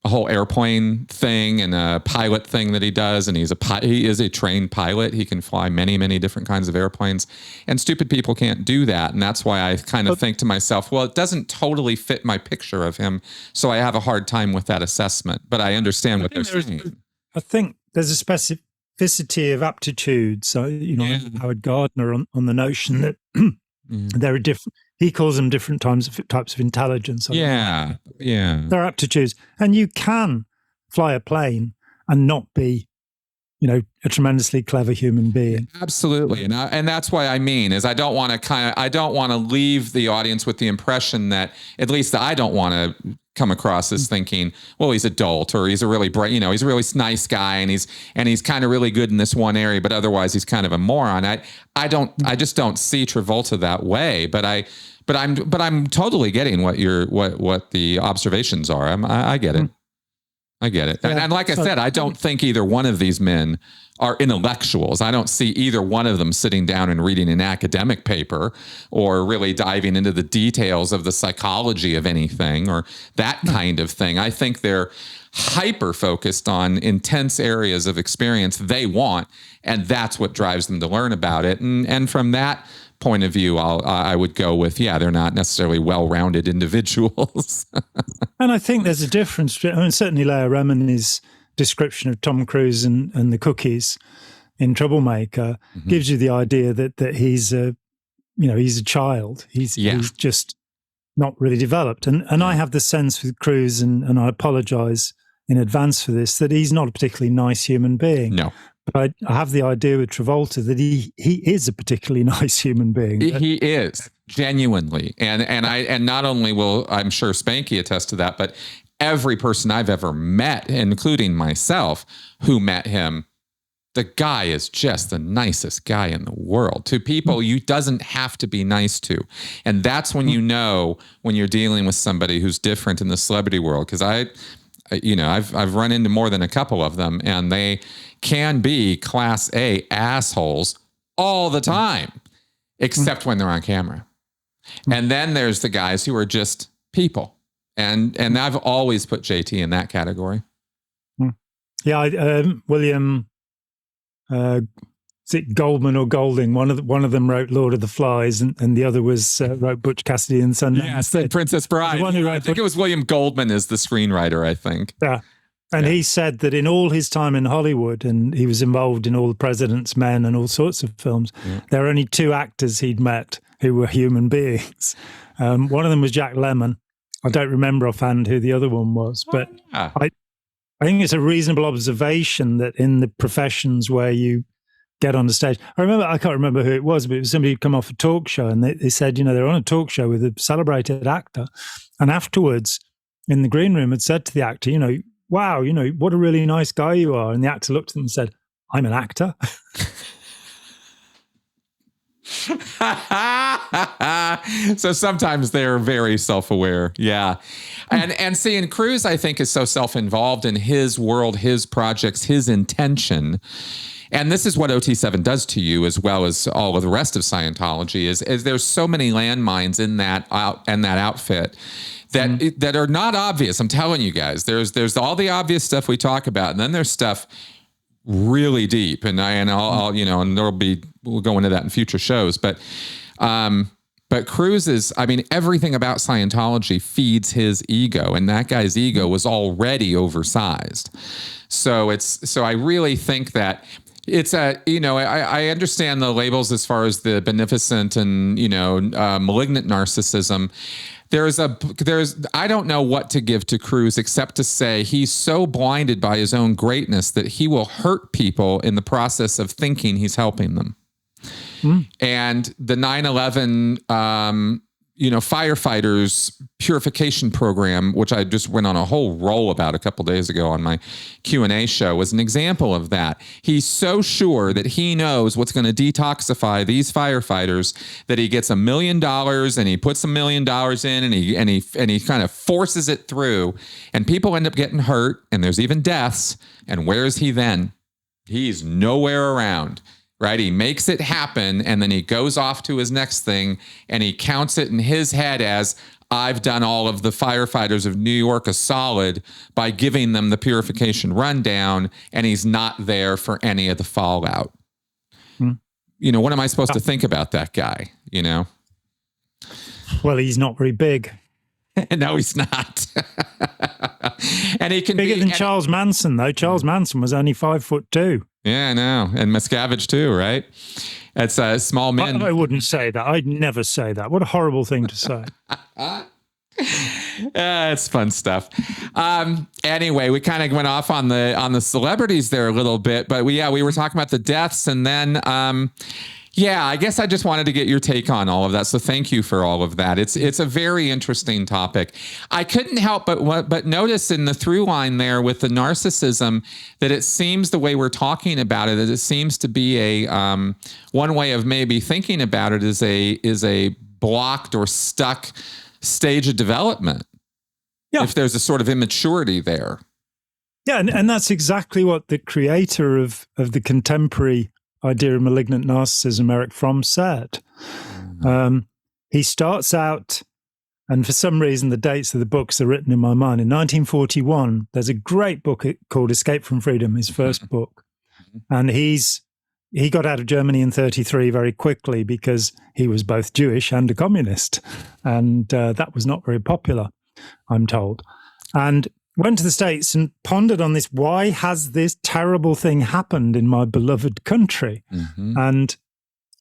whole airplane thing and a pilot thing that he does. And he is a trained pilot. He can fly many, many different kinds of airplanes, and stupid people can't do that. And that's why I kind of think to myself, well, it doesn't totally fit my picture of him. So I have a hard time with that assessment, but I understand what they're saying. I think there's a specificity of aptitudes. So, Howard Gardner on the notion that there are different. He calls them different types of intelligence. Yeah. There are aptitudes, and you can fly a plane and not be, a tremendously clever human being. Absolutely. And that's why I don't want to leave the audience with the impression that, at least I don't want to come across as thinking, well, he's adult, or he's a really bright, he's a really nice guy, and he's kind of really good in this one area, but otherwise he's kind of a moron. I just don't see Travolta that way, but I'm totally getting what the observations are. I get it. I get it. And like I said, I don't think either one of these men are intellectuals. I don't see either one of them sitting down and reading an academic paper or really diving into the details of the psychology of anything or that kind of thing. I think they're hyper focused on intense areas of experience they want, and that's what drives them to learn about it. And from that point of view, I would go with, they're not necessarily well-rounded individuals. And I think there's a difference. Certainly Leah Remini's description of Tom Cruise and the cookies in Troublemaker gives you the idea that he's a child. He's just not really developed. And I have the sense with Cruise, and I apologize in advance for this, that he's not a particularly nice human being. No. But I have the idea with Travolta that he is a particularly nice human being. He is, genuinely. And not only will, I'm sure, Spanky attest to that, but every person I've ever met, including myself, who met him, the guy is just the nicest guy in the world. To people you doesn't have to be nice to. And that's when you know when you're dealing with somebody who's different in the celebrity world. Because I've run into more than a couple of them, and they can be class A assholes all the time, except when they're on camera. And then there's the guys who are just people. And I've always put JT in that category. Yeah, William, is it Goldman or Golding? One of them wrote Lord of the Flies, and the other wrote Butch Cassidy and Sundance. Yes, and Princess Bride. I think it was William Goldman is the screenwriter, I think. Yeah. And he said that in all his time in Hollywood, and he was involved in all the President's Men and all sorts of films, there are only two actors he'd met who were human beings. One of them was Jack Lemmon. I don't remember offhand who the other one was, but I think it's a reasonable observation that in the professions where you get on the stage, I can't remember who it was, but it was somebody who'd come off a talk show, and they said, they're on a talk show with a celebrated actor, and afterwards in the green room had said to the actor, wow, what a really nice guy you are. And the actor looked at them and said, I'm an actor. So sometimes they're very self-aware. Yeah. And seeing Cruise, I think, is so self-involved in his world, his projects, his intention. And this is what OT7 does to you, as well as all of the rest of Scientology, is there's so many landmines in that outfit that are not obvious. I'm telling you guys, there's all the obvious stuff we talk about, and then there's stuff really deep, and I'll and we'll go into that in future shows, but Cruise is, everything about Scientology feeds his ego, and that guy's ego was already oversized. So I really think that it's I understand the labels as far as the beneficent and malignant narcissism. I don't know what to give to Cruise except to say he's so blinded by his own greatness that he will hurt people in the process of thinking he's helping them. And the 9/11, firefighters purification program, which I just went on a whole roll about a couple days ago on my Q&A show, was an example of that. He's so sure that he knows what's going to detoxify these firefighters that he gets $1 million and he puts $1 million in and he kind of forces it through, and people end up getting hurt, and there's even deaths. And where is he then? He's nowhere around. Right? He makes it happen, and then he goes off to his next thing, and he counts it in his head as, I've done all of the firefighters of New York a solid by giving them the purification rundown, and he's not there for any of the fallout. What am I supposed to think about that guy? Well, he's not very big. No, he's not. And he can bigger than Charles Manson, though. Charles Manson was only 5'2". Yeah, I know. And Miscavige too, right? It's small men. I wouldn't say that. I'd never say that. What a horrible thing to say. It's fun stuff. Anyway, we kind of went off on the celebrities there a little bit, but we were talking about the deaths, and then I guess I just wanted to get your take on all of that. So thank you for all of that. It's a very interesting topic. I couldn't help but notice in the through line there with the narcissism that it seems the way we're talking about it, it seems to be a one way of maybe thinking about it is a blocked or stuck stage of development. Yeah. If there's a sort of immaturity there. Yeah, and that's exactly what the creator of the contemporary idea of malignant narcissism, Eric Fromm, said. He starts out, and for some reason the dates of the books are written in my mind. In 1941, there's a great book called Escape from Freedom, his first book. And he got out of Germany in 1933 very quickly because he was both Jewish and a communist. And that was not very popular, I'm told. And went to the States and pondered on this. Why has this terrible thing happened in my beloved country? And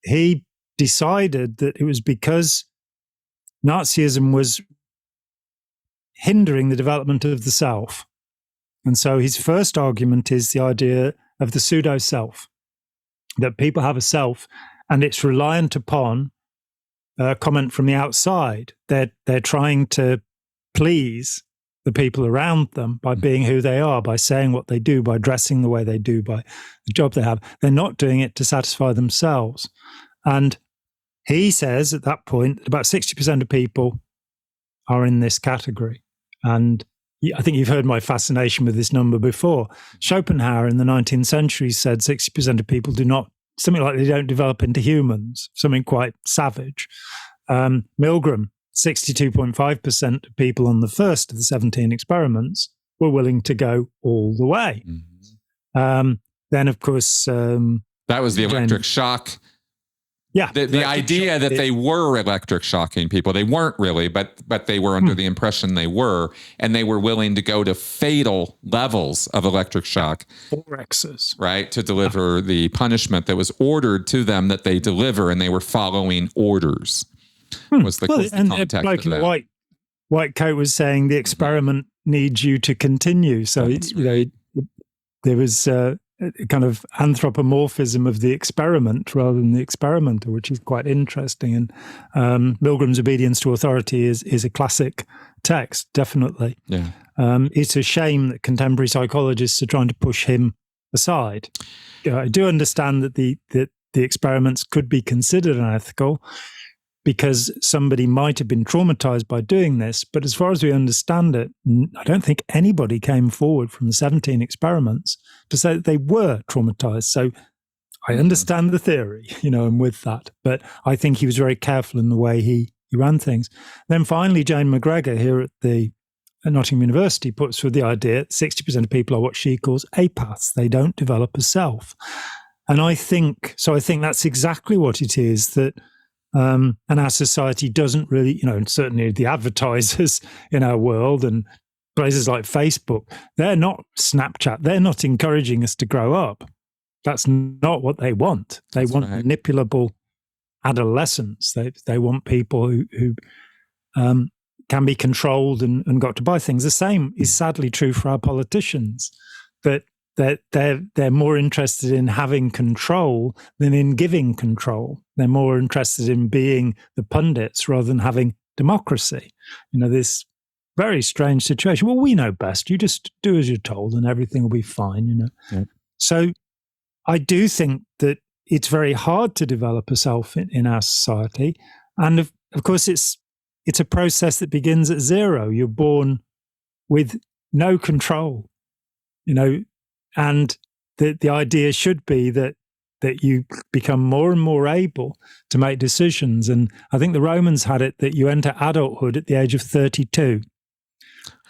he decided that it was because Nazism was hindering the development of the self. And so his first argument is the idea of the pseudo-self, that people have a self and it's reliant upon comment from the outside. They're trying to please the people around them by being who they are, by saying what they do, by dressing the way they do, by the job they have. They're not doing it to satisfy themselves. And he says at that point that about 60% of people are in this category. And I think you've heard my fascination with this number before. Schopenhauer in the 19th century said 60% of people do not, something like they don't develop into humans, something quite savage. Milgram, 62.5% of people on the first of the 17 experiments were willing to go all the way. Then, of course... that was the electric shock. Yeah. The idea that they were electric shocking people. They weren't really, but they were under the impression they were, and they were willing to go to fatal levels of electric shock. 4X's. Right, to deliver the punishment that was ordered to them that they deliver, and they were following orders. Was the context and bloke of in that. the white coat was saying the experiment needs you to continue. So there was a kind of anthropomorphism of the experiment rather than the experimenter, which is quite interesting. And Milgram's obedience to authority is a classic text, definitely. Yeah, it's a shame that contemporary psychologists are trying to push him aside. I do understand that the experiments could be considered unethical, because somebody might have been traumatized by doing this. But as far as we understand it, I don't think anybody came forward from the 17 experiments to say that they were traumatized. So I understand the theory, and with that. But I think he was very careful in the way he ran things. Then finally, Jane McGregor here at Nottingham University puts forward the idea that 60% of people are what she calls apaths. They don't develop a self. And I think that's exactly what it is that and our society doesn't really, and certainly the advertisers in our world and places like Facebook, they're not Snapchat. They're not encouraging us to grow up. That's not what they want. They want manipulable adolescents. They want people who can be controlled and got to buy things. The same is sadly true for our politicians, that they're more interested in having control than in giving control. They're more interested in being the pundits rather than having democracy. This very strange situation. Well, we know best. You just do as you're told and everything will be fine, Yeah. So I do think that it's very hard to develop a self in our society. And of course, it's a process that begins at zero. You're born with no control, and the idea should be that you become more and more able to make decisions. And I think the Romans had it that you enter adulthood at the age of 32.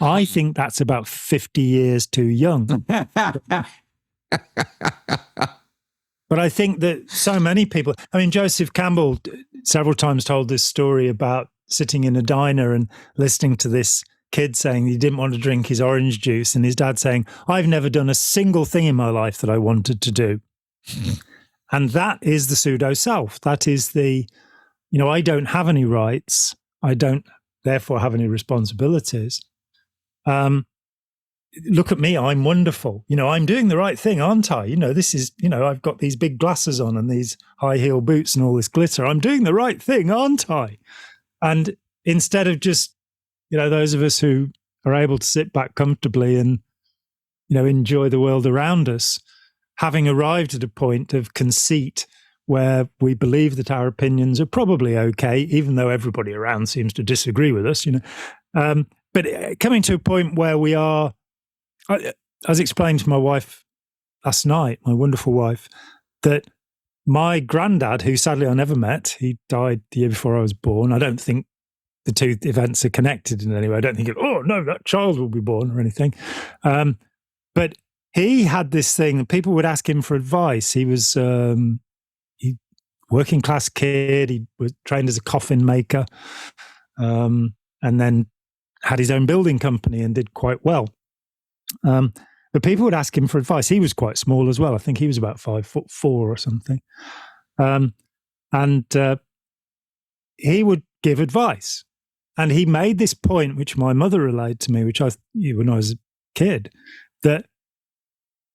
I think that's about 50 years too young. But I think that so many people, Joseph Campbell several times told this story about sitting in a diner and listening to this kid saying he didn't want to drink his orange juice, and his dad saying, I've never done a single thing in my life that I wanted to do. And that is the pseudo self. That is the, I don't have any rights. I don't therefore have any responsibilities. Look at me, I'm wonderful. I'm doing the right thing, aren't I? This is, I've got these big glasses on and these high heel boots and all this glitter. I'm doing the right thing, aren't I? And instead of just, those of us who are able to sit back comfortably and, enjoy the world around us, having arrived at a point of conceit where we believe that our opinions are probably okay, even though everybody around seems to disagree with us, but coming to a point where we are, I was explaining to my wife last night, my wonderful wife, that my granddad, who sadly I never met, he died the year before I was born. I don't think the two events are connected in any way. I don't think, oh, no, that child will be born or anything. But he had this thing that people would ask him for advice. He was working class kid. He was trained as a coffin maker, and then had his own building company and did quite well. But people would ask him for advice. He was quite small as well. I think he was about 5'4" or something. And he would give advice. And he made this point, which my mother relayed to me, which when I was a kid, that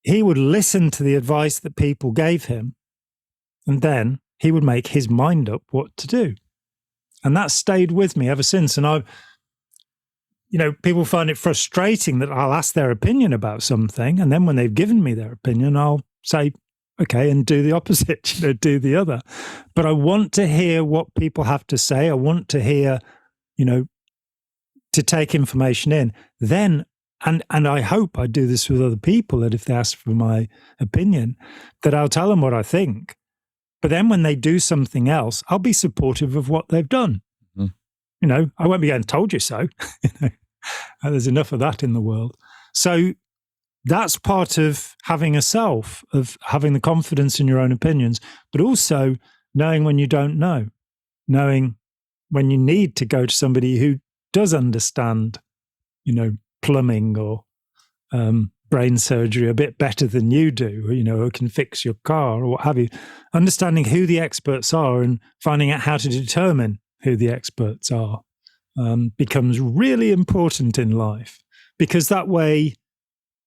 he would listen to the advice that people gave him, and then he would make his mind up what to do. And that stayed with me ever since. And people find it frustrating that I'll ask their opinion about something, and then when they've given me their opinion, I'll say, okay, and do the opposite, do the other. But I want to hear what people have to say. I want to hear, to take information in. Then, and I hope I do this with other people, that if they ask for my opinion, that I'll tell them what I think. But then when they do something else, I'll be supportive of what they've done. Mm-hmm. I won't be going, told you so. There's enough of that in the world. So that's part of having a self, of having the confidence in your own opinions, but also knowing when you don't know, knowing when you need to go to somebody who does understand, plumbing or brain surgery a bit better than you do, or can fix your car or what have you. Understanding who the experts are and finding out how to determine who the experts are becomes really important in life, because that way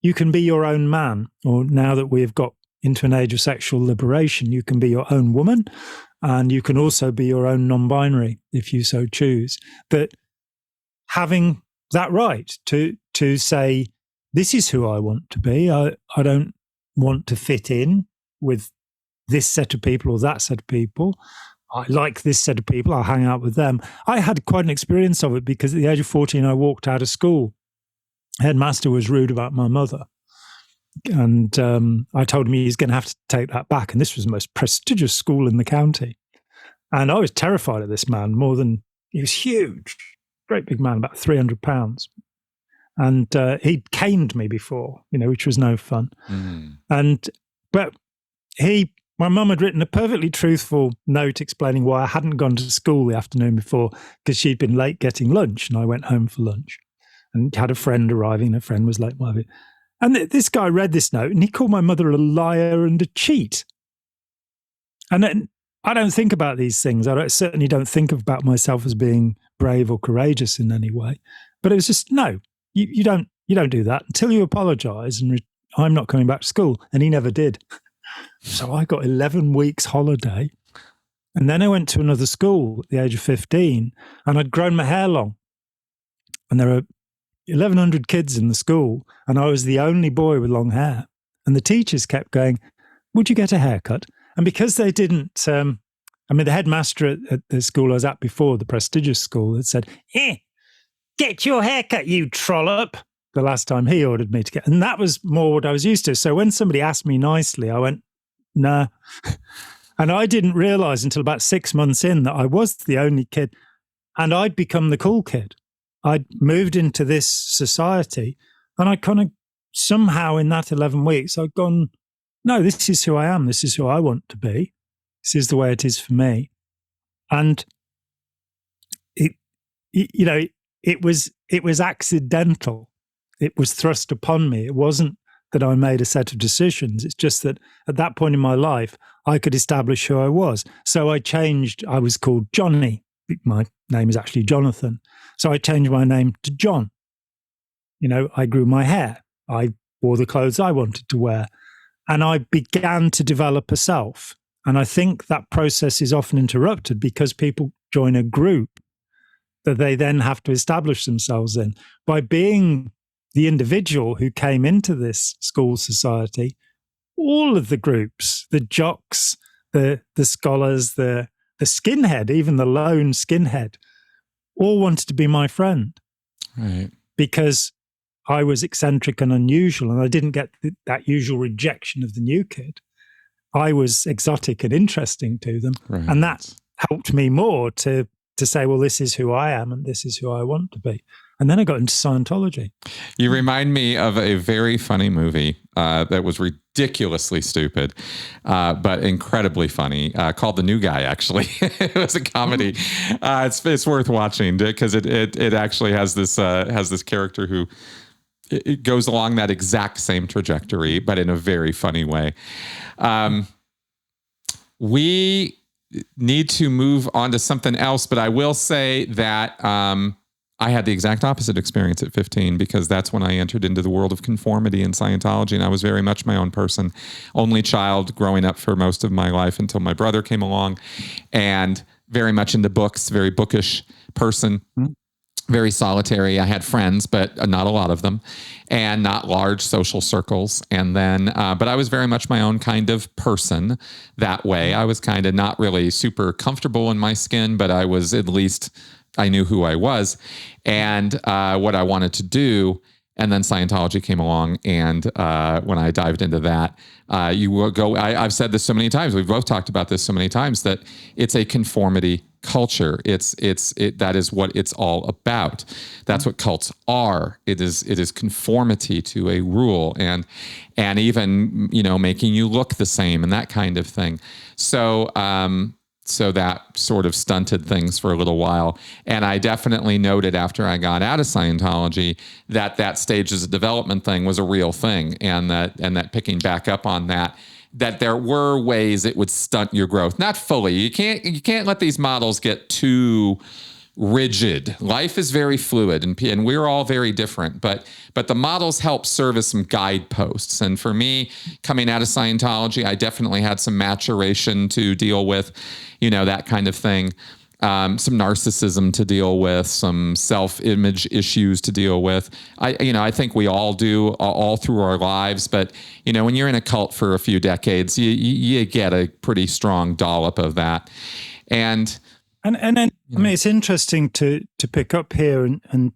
you can be your own man, or now that we have got into an age of sexual liberation, you can be your own woman, and you can also be your own non-binary if you so choose. But having that right to say, this is who I want to be. I don't want to fit in with this set of people or that set of people. I like this set of people. I'll hang out with them. I had quite an experience of it, because at the age of 14, I walked out of school. Headmaster was rude about my mother. And I told him he's going to have to take that back. And this was the most prestigious school in the county. And I was terrified of this man more than, he was huge, great big man, about 300 pounds. And he'd caned me before, which was no fun. Mm. But my mum had written a perfectly truthful note explaining why I hadn't gone to school the afternoon before, because she'd been late getting lunch, and I went home for lunch and had a friend arriving, and a friend was late. And this guy read this note, and he called my mother a liar and a cheat. And then, I don't think about these things. I certainly don't think about myself as being brave or courageous in any way. But it was just, no, you don't do that until you apologise, and I'm not coming back to school. And he never did. So I got 11 weeks holiday, and then I went to another school at the age of 15, and I'd grown my hair long. And there were 1,100 kids in the school, and I was the only boy with long hair. And the teachers kept going, would you get a haircut? And because they didn't, the headmaster at the school I was at before, the prestigious school, had said, get your haircut, you trollop, the last time he ordered me to get. And that was more what I was used to. So when somebody asked me nicely, I went, nah. And I didn't realize until about 6 months in that I was the only kid, and I'd become the cool kid. I'd moved into this society, and I kind of somehow in that 11 weeks, I'd gone, no, this is who I am. This is who I want to be. This is the way it is for me. And it was accidental. It was thrust upon me. It wasn't that I made a set of decisions. It's just that at that point in my life, I could establish who I was. So I changed. I was called Johnny. My name is actually Jonathan. So I changed my name to John. I grew my hair. I wore the clothes I wanted to wear. And I began to develop a self. And I think that process is often interrupted because people join a group that they then have to establish themselves in. By being the individual who came into this school society, all of the groups, the jocks, the scholars, the skinhead, even the lone skinhead, all wanted to be my friend. Right. Because I was eccentric and unusual, and I didn't get that usual rejection of the new kid. I was exotic and interesting to them. Right. And that helped me more to say, well, this is who I am and this is who I want to be. And then I got into Scientology. You remind me of a very funny movie that was ridiculously stupid, but incredibly funny, called The New Guy, actually. It was a comedy. It's worth watching because it actually has this character who it goes along that exact same trajectory, but in a very funny way. We need to move on to something else, but I will say that I had the exact opposite experience at 15 because that's when I entered into the world of conformity in Scientology, and I was very much my own person. Only child growing up for most of my life until my brother came along, and very much into books, very bookish person. Mm-hmm. Very solitary. I had friends, but not a lot of them, and not large social circles. And then, but I was very much my own kind of person that way. I was kind of not really super comfortable in my skin, but I was at least, I knew who I was and what I wanted to do. And then Scientology came along, and when I dived into that, you will go. I've said this so many times. We've both talked about this so many times that it's a conformity culture. That is what it's all about. That's what cults are. It is conformity to a rule, and even making you look the same and that kind of thing. So that sort of stunted things for a little while. And I definitely noted after I got out of Scientology that stages of development thing was a real thing. And that picking back up on that there were ways it would stunt your growth. Not fully. You can't let these models get too rigid. Life is very fluid, and we're all very different. But the models help serve as some guideposts. And for me, coming out of Scientology, I definitely had some maturation to deal with, that kind of thing. Some narcissism to deal with, some self-image issues to deal with. I think we all do all through our lives. But when you're in a cult for a few decades, you get a pretty strong dollop of that. And then, I mean, it's interesting to pick up here and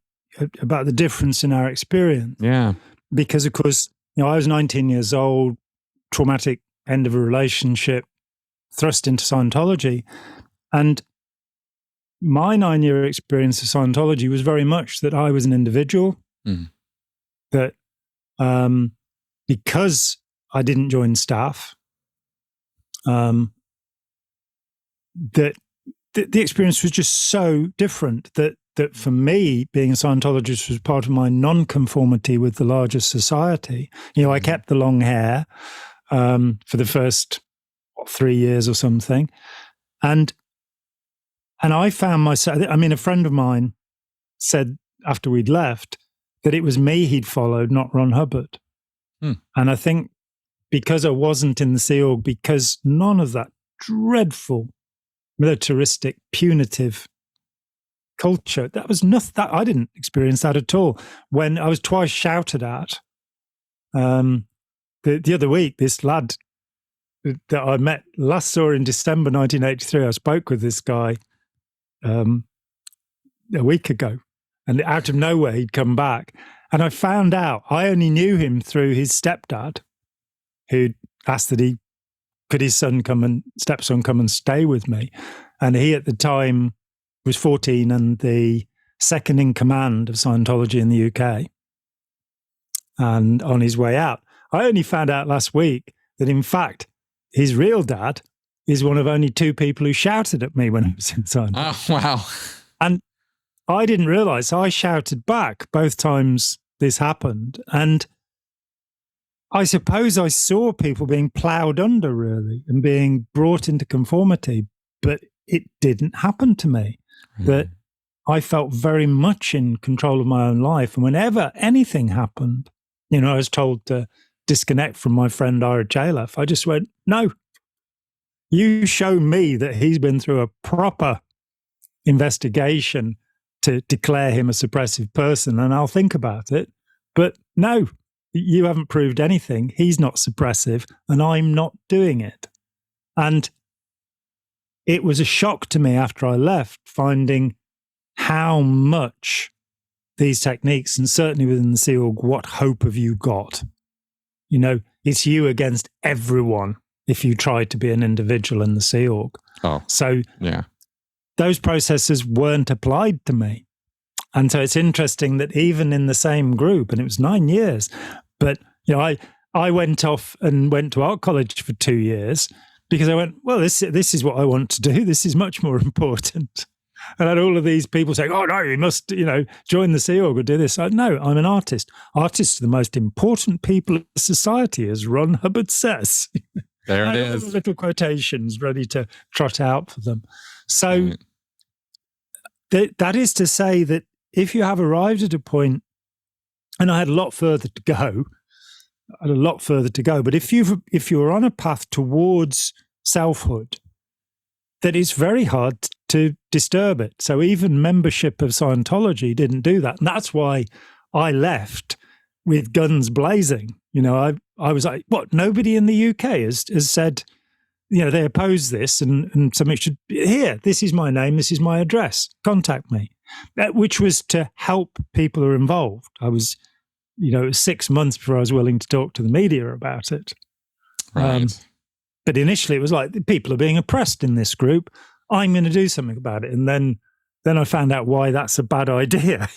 about the difference in our experience. Yeah. Because, of course, I was 19 years old, traumatic end of a relationship, thrust into Scientology. And my 9-year experience of Scientology was very much that I was an individual, that because I didn't join staff, that the experience was just so different that for me, being a Scientologist was part of my non-conformity with the larger society. I kept the long hair for the first 3 years or something. And I found myself, a friend of mine said after we'd left that it was me he'd followed, not Ron Hubbard. And I think because I wasn't in the Sea Org, because none of that dreadful militaristic, punitive culture. That was nothing. I didn't experience that at all. When I was twice shouted at, the other week, this lad that I met saw in December 1983, I spoke with this guy a week ago, and out of nowhere he'd come back, and I found out I only knew him through his stepdad, who asked that could his stepson come and stay with me? And he at the time was 14 and the second in command of Scientology in the UK. And on his way out, I only found out last week that in fact, his real dad is one of only 2 people who shouted at me when I was in Scientology. Oh, wow. And I didn't realize, so I shouted back both times this happened. And I suppose I saw people being ploughed under, really, and being brought into conformity, but it didn't happen to me. That I felt very much in control of my own life. And whenever anything happened, I was told to disconnect from my friend Ira Jalef. I just went, no, you show me that he's been through a proper investigation to declare him a suppressive person, and I'll think about it. But no, you haven't proved anything. He's not suppressive, and I'm not doing it. And it was a shock to me after I left, finding how much these techniques, and certainly within the Sea Org, what hope have you got? It's you against everyone if you try to be an individual in the Sea Org. Oh, so yeah. Those processes weren't applied to me. And so it's interesting that even in the same group, and it was 9 years, but I went off and went to art college for 2 years because I went, well, this is what I want to do. This is much more important. And I had all of these people saying, oh, no, you must, join the Sea Org or do this. No, I'm an artist. Artists are the most important people in society, as Ron Hubbard says. There it is. Little quotations ready to trot out for them. So that is to say that if you have arrived at a point, and I had a lot further to go, but if you're on a path towards selfhood, that it's very hard to disturb it. So even membership of Scientology didn't do that. And that's why I left with guns blazing. I was like, what? Nobody in the UK has said, they oppose this and something should be here. This is my name. This is my address. Contact me. Which was to help people who are involved. I was, it was 6 months before I was willing to talk to the media about it. Right. But initially it was like, people are being oppressed in this group. I'm going to do something about it. And then I found out why that's a bad idea.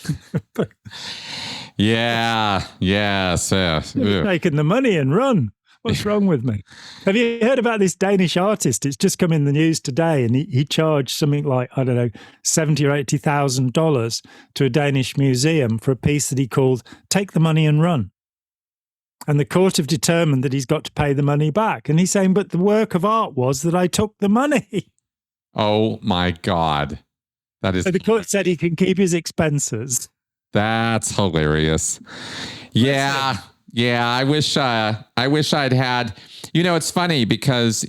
Yeah. Yes. Taking the money and run. What's wrong with me? Have you heard about this Danish artist? It's just come in the news today, and he charged something like, I don't know, $70,000 or $80,000 to a Danish museum for a piece that he called "Take the Money and Run." And the court have determined that he's got to pay the money back. And he's saying, but the work of art was that I took the money. Oh my God. That is. So the court said he can keep his expenses. That's hilarious. Yeah. Yeah. I wish I'd had, it's funny because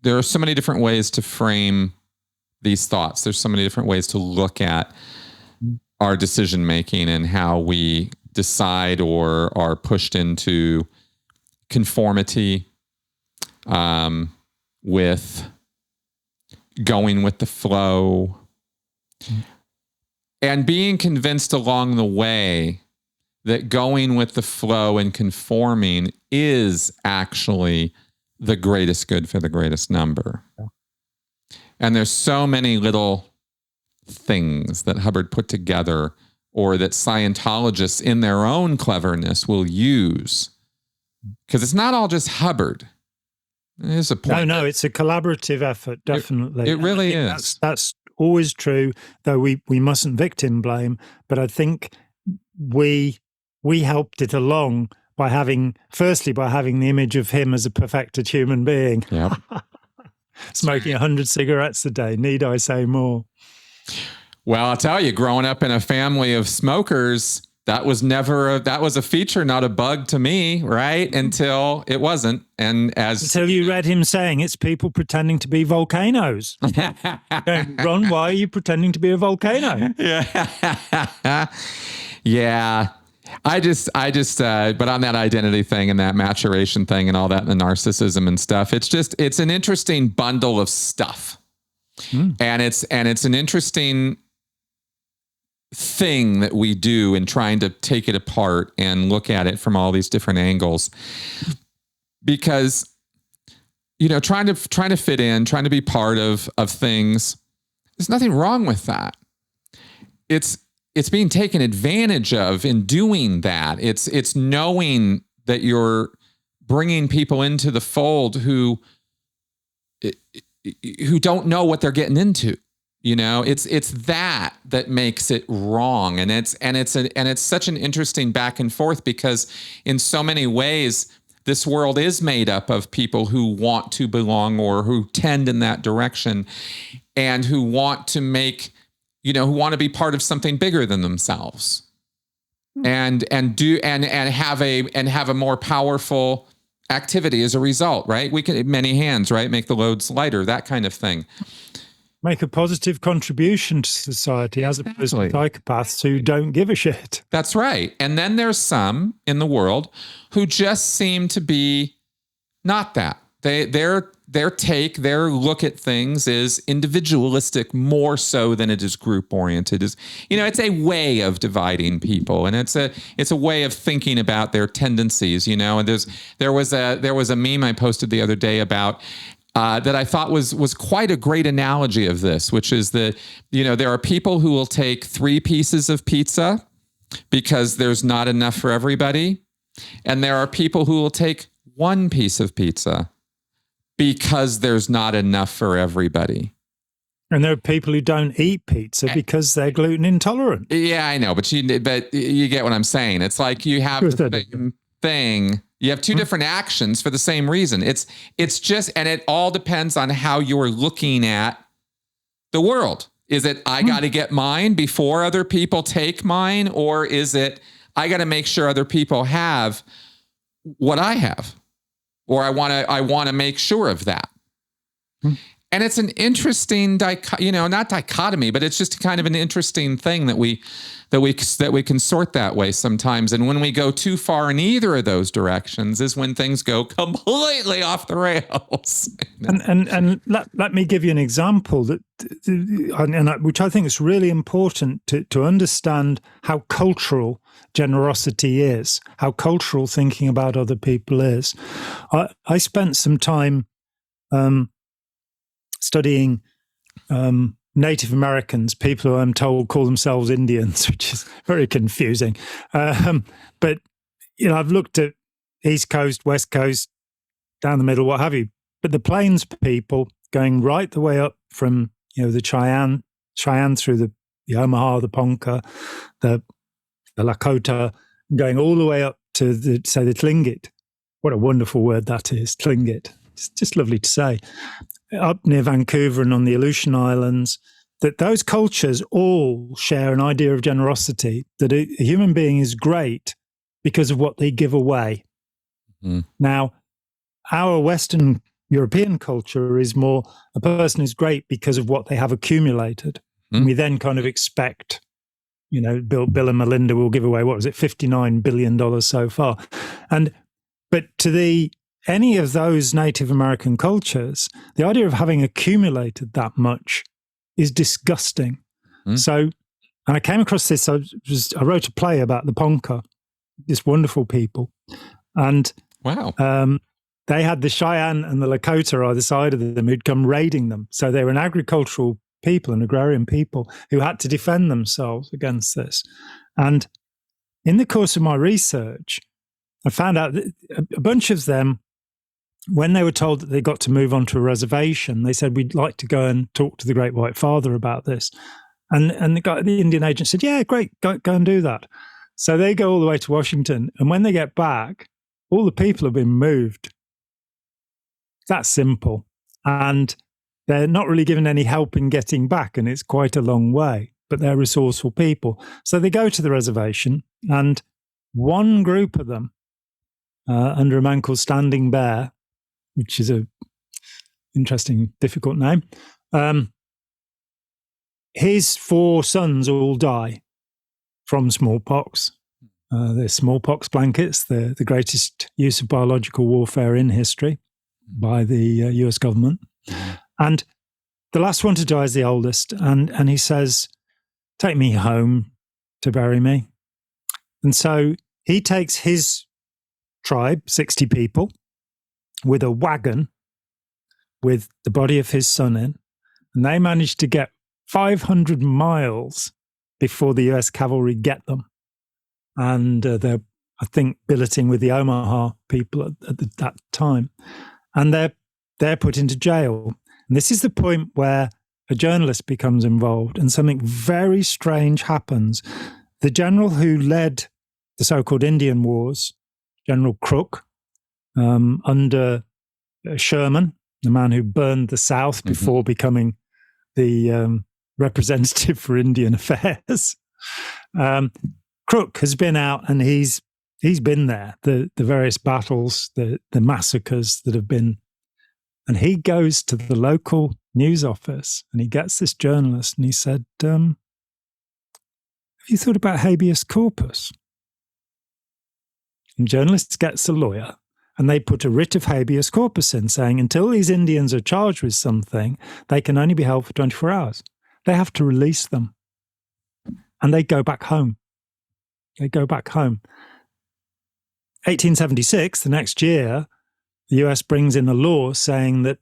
there are so many different ways to frame these thoughts. There's so many different ways to look at our decision making and how we decide or are pushed into conformity with going with the flow and being convinced along the way that going with the flow and conforming is actually the greatest good for the greatest number. Yeah. And there's so many little things that Hubbard put together or that Scientologists in their own cleverness will use. Because it's not all just Hubbard. There's a point. No, it's a collaborative effort, definitely. It really is. That's always true, though we mustn't victim blame. But I think we helped it along by having the image of him as a perfected human being. Yep. Smoking 100 cigarettes a day. Need I say more? Well, I'll tell you, growing up in a family of smokers, that was a feature, not a bug to me, right? Until it wasn't. Until you read him saying it's people pretending to be volcanoes. Ron, why are you pretending to be a volcano? Yeah. Yeah. I just, but on that identity thing and that maturation thing and all that, and the narcissism and stuff, it's an interesting bundle of stuff. And it's an interesting thing that we do in trying to take it apart and look at it from all these different angles, because, trying to fit in, trying to be part of things, there's nothing wrong with that. It's being taken advantage of in doing that. It's knowing that you're bringing people into the fold who don't know what they're getting into. It's that makes it wrong, and it's such an interesting back and forth, because in so many ways this world is made up of people who want to belong or who tend in that direction, and who want to who want to be part of something bigger than themselves, and have a more powerful activity as a result, right? We can many hands, right? Make the loads lighter, that kind of thing. Make a positive contribution to society, as opposed to psychopaths who don't give a shit. That's right. And then there's some in the world who just seem to be not that. Their look at things is individualistic more so than it is group oriented. It's a way of dividing people, and it's a way of thinking about their tendencies. And there was a meme I posted the other day about. That I thought was quite a great analogy of this, which is that, there are people who will take 3 pieces of pizza because there's not enough for everybody. And there are people who will take 1 piece of pizza because there's not enough for everybody. And there are people who don't eat pizza because they're gluten intolerant. Yeah, I know, but you get what I'm saying. It's like you have the same thing. You have 2 different actions for the same reason. It's just, and it all depends on how you're looking at the world. Is it, I got to get mine before other people take mine? Or is it, I got to make sure other people have what I have? Or I want to make sure of that. And it's an interesting, not dichotomy, but it's just kind of an interesting thing that we can sort that way sometimes. And when we go too far in either of those directions is when things go completely off the rails. And let me give you an example which I think is really important to understand how cultural generosity is, how cultural thinking about other people is. I spent some time studying Native Americans, people who I'm told call themselves Indians, which is very confusing. But, I've looked at East Coast, West Coast, down the middle, what have you. But the Plains people going right the way up from, the Cheyenne through the Omaha, the Ponca, the Lakota, going all the way up to the Tlingit. What a wonderful word that is, Tlingit. It's just lovely to say. Up near Vancouver and on the Aleutian Islands, that those cultures all share an idea of generosity, that a human being is great because of what they give away. Now, our Western European culture is more, a person is great because of what they have accumulated. And we then kind of expect, Bill and Melinda will give away, what was it, $59 billion so far. But to any of those Native American cultures, the idea of having accumulated that much is disgusting. So, and I came across this, I wrote a play about the Ponca, this wonderful people. And wow. They had the Cheyenne and the Lakota either side of them who'd come raiding them. So they were an agricultural people, an agrarian people who had to defend themselves against this. And in the course of my research, I found out that a bunch of them, when they were told that they got to move onto a reservation, they said, we'd like to go and talk to the Great White Father about this. And the Indian agent said, yeah, great, go and do that. So they go all the way to Washington. And when they get back, all the people have been moved. That's simple. And they're not really given any help in getting back. And it's quite a long way, but they're resourceful people. So they go to the reservation, and one group of them, under a man called Standing Bear, which is a interesting, difficult name. His 4 sons all die from smallpox. They're smallpox blankets, the greatest use of biological warfare in history by the US government. And the last one to die is the oldest. And he says, take me home to bury me. And so he takes his tribe, 60 people, with a wagon with the body of his son in, and they managed to get 500 miles before the US cavalry get them. And they're, I think, billeting with the Omaha people at that time. And they're put into jail. And this is the point where a journalist becomes involved, and something very strange happens. The general who led the so-called Indian Wars, General Crook, under Sherman, the man who burned the South before becoming the representative for Indian affairs. Crook has been out, and he's been there, the various battles, the massacres that have been. And he goes to the local news office and he gets this journalist and he said, have you thought about habeas corpus? And journalist gets a lawyer and they put a writ of habeas corpus in saying until these Indians are charged with something, they can only be held for 24 hours. They have to release them. And they go back home. 1876, the next year, the US brings in a law saying that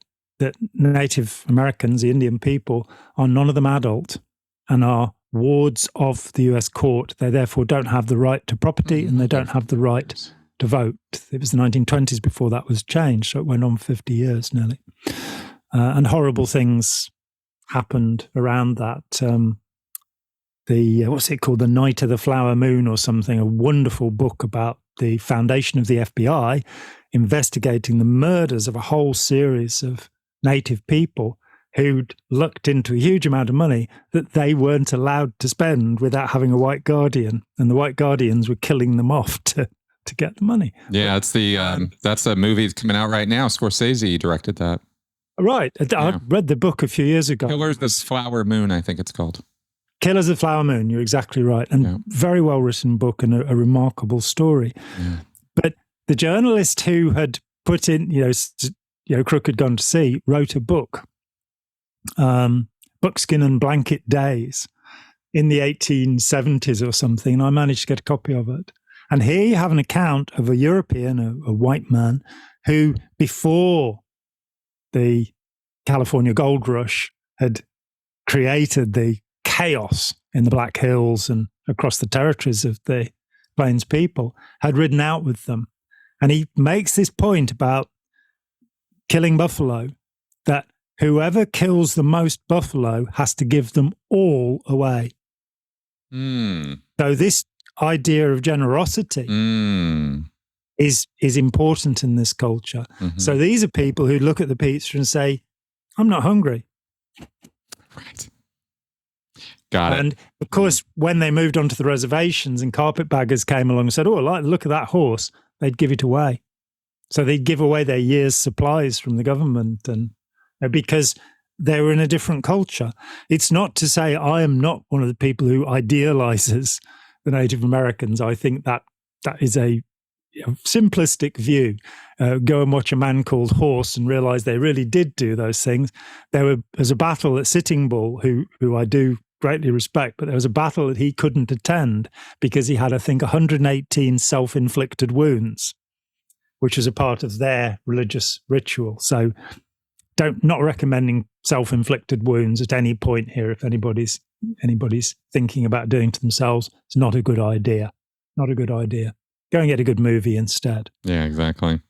Native Americans, the Indian people, are none of them adult and are wards of the US court. They therefore don't have the right to property and they don't have the right to vote. It was the 1920s before that was changed, so it went on 50 years nearly. And horrible things happened around that. What's it called? The Night of the Flower Moon or something, a wonderful book about the foundation of the FBI investigating the murders of a whole series of native people who'd looked into a huge amount of money that they weren't allowed to spend without having a white guardian. And the white guardians were killing them off to get the money. Yeah, it's that's a movie that's coming out right now. Scorsese directed that. Right. I read the book a few years ago. Killers of the Flower Moon, I think it's called. Killers of the Flower Moon, you're exactly right. And very well written book and a remarkable story. Yeah. But the journalist who had put in, Crook had gone to sea, wrote a book, Buckskin and Blanket Days, in the 1870s or something. And I managed to get a copy of it. And here you have an account of a European, a white man, who before the California gold rush had created the chaos in the Black Hills and across the territories of the Plains people, had ridden out with them. And he makes this point about killing buffalo, that whoever kills the most buffalo has to give them all away. So this idea of generosity is important in this culture. So these are people who look at the pizza and say, I'm not hungry. Right. Got it. And of course, when they moved onto the reservations and carpetbaggers came along and said, oh, look at that horse, they'd give it away. So they'd give away their year's supplies from the government, and because they were in a different culture. It's not to say I am not one of the people who idealizes the Native Americans. I think that is a simplistic view. Go and watch A Man Called Horse and realize they really did do those things. There was a battle at Sitting Bull, who I do greatly respect, but there was a battle that he couldn't attend because he had, I think, 118 self-inflicted wounds, which was a part of their religious ritual. So not recommending self-inflicted wounds at any point here. If anybody's thinking about doing to themselves, it's not a good idea. Not a good idea. Go and get a good movie instead. Yeah, exactly.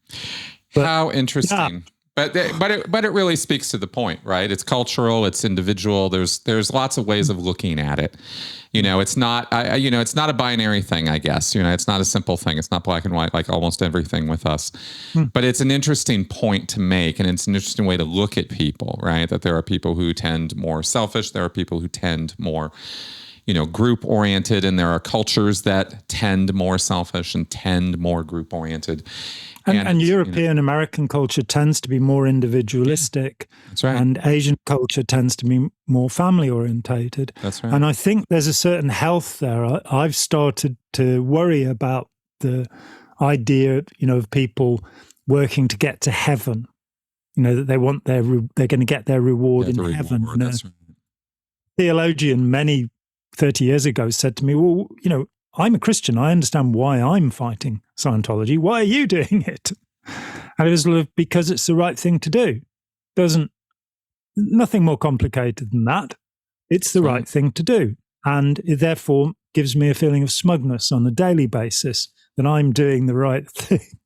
But, how interesting. Yeah. But it really speaks to the point, right? It's cultural, it's individual. There's lots of ways of looking at it. It's not it's not a binary thing, I guess. It's not a simple thing. It's not black and white like almost everything with us. But it's an interesting point to make, and it's an interesting way to look at people, right? That there are people who tend more selfish, there are people who tend more group oriented, and there are cultures that tend more selfish and tend more group oriented. And European American culture tends to be more individualistic. That's right. And Asian culture tends to be more family orientated. That's right. And I think there's a certain health there. I've started to worry about the idea, of people working to get to heaven. That they want they're going to get their reward in heaven. That's right. Theologian 30 years ago said to me, well, I'm a Christian. I understand why I'm fighting Scientology. Why are you doing it? And it was because it's the right thing to do. Nothing more complicated than that. It's the right thing to do. And it therefore gives me a feeling of smugness on a daily basis that I'm doing the right thing.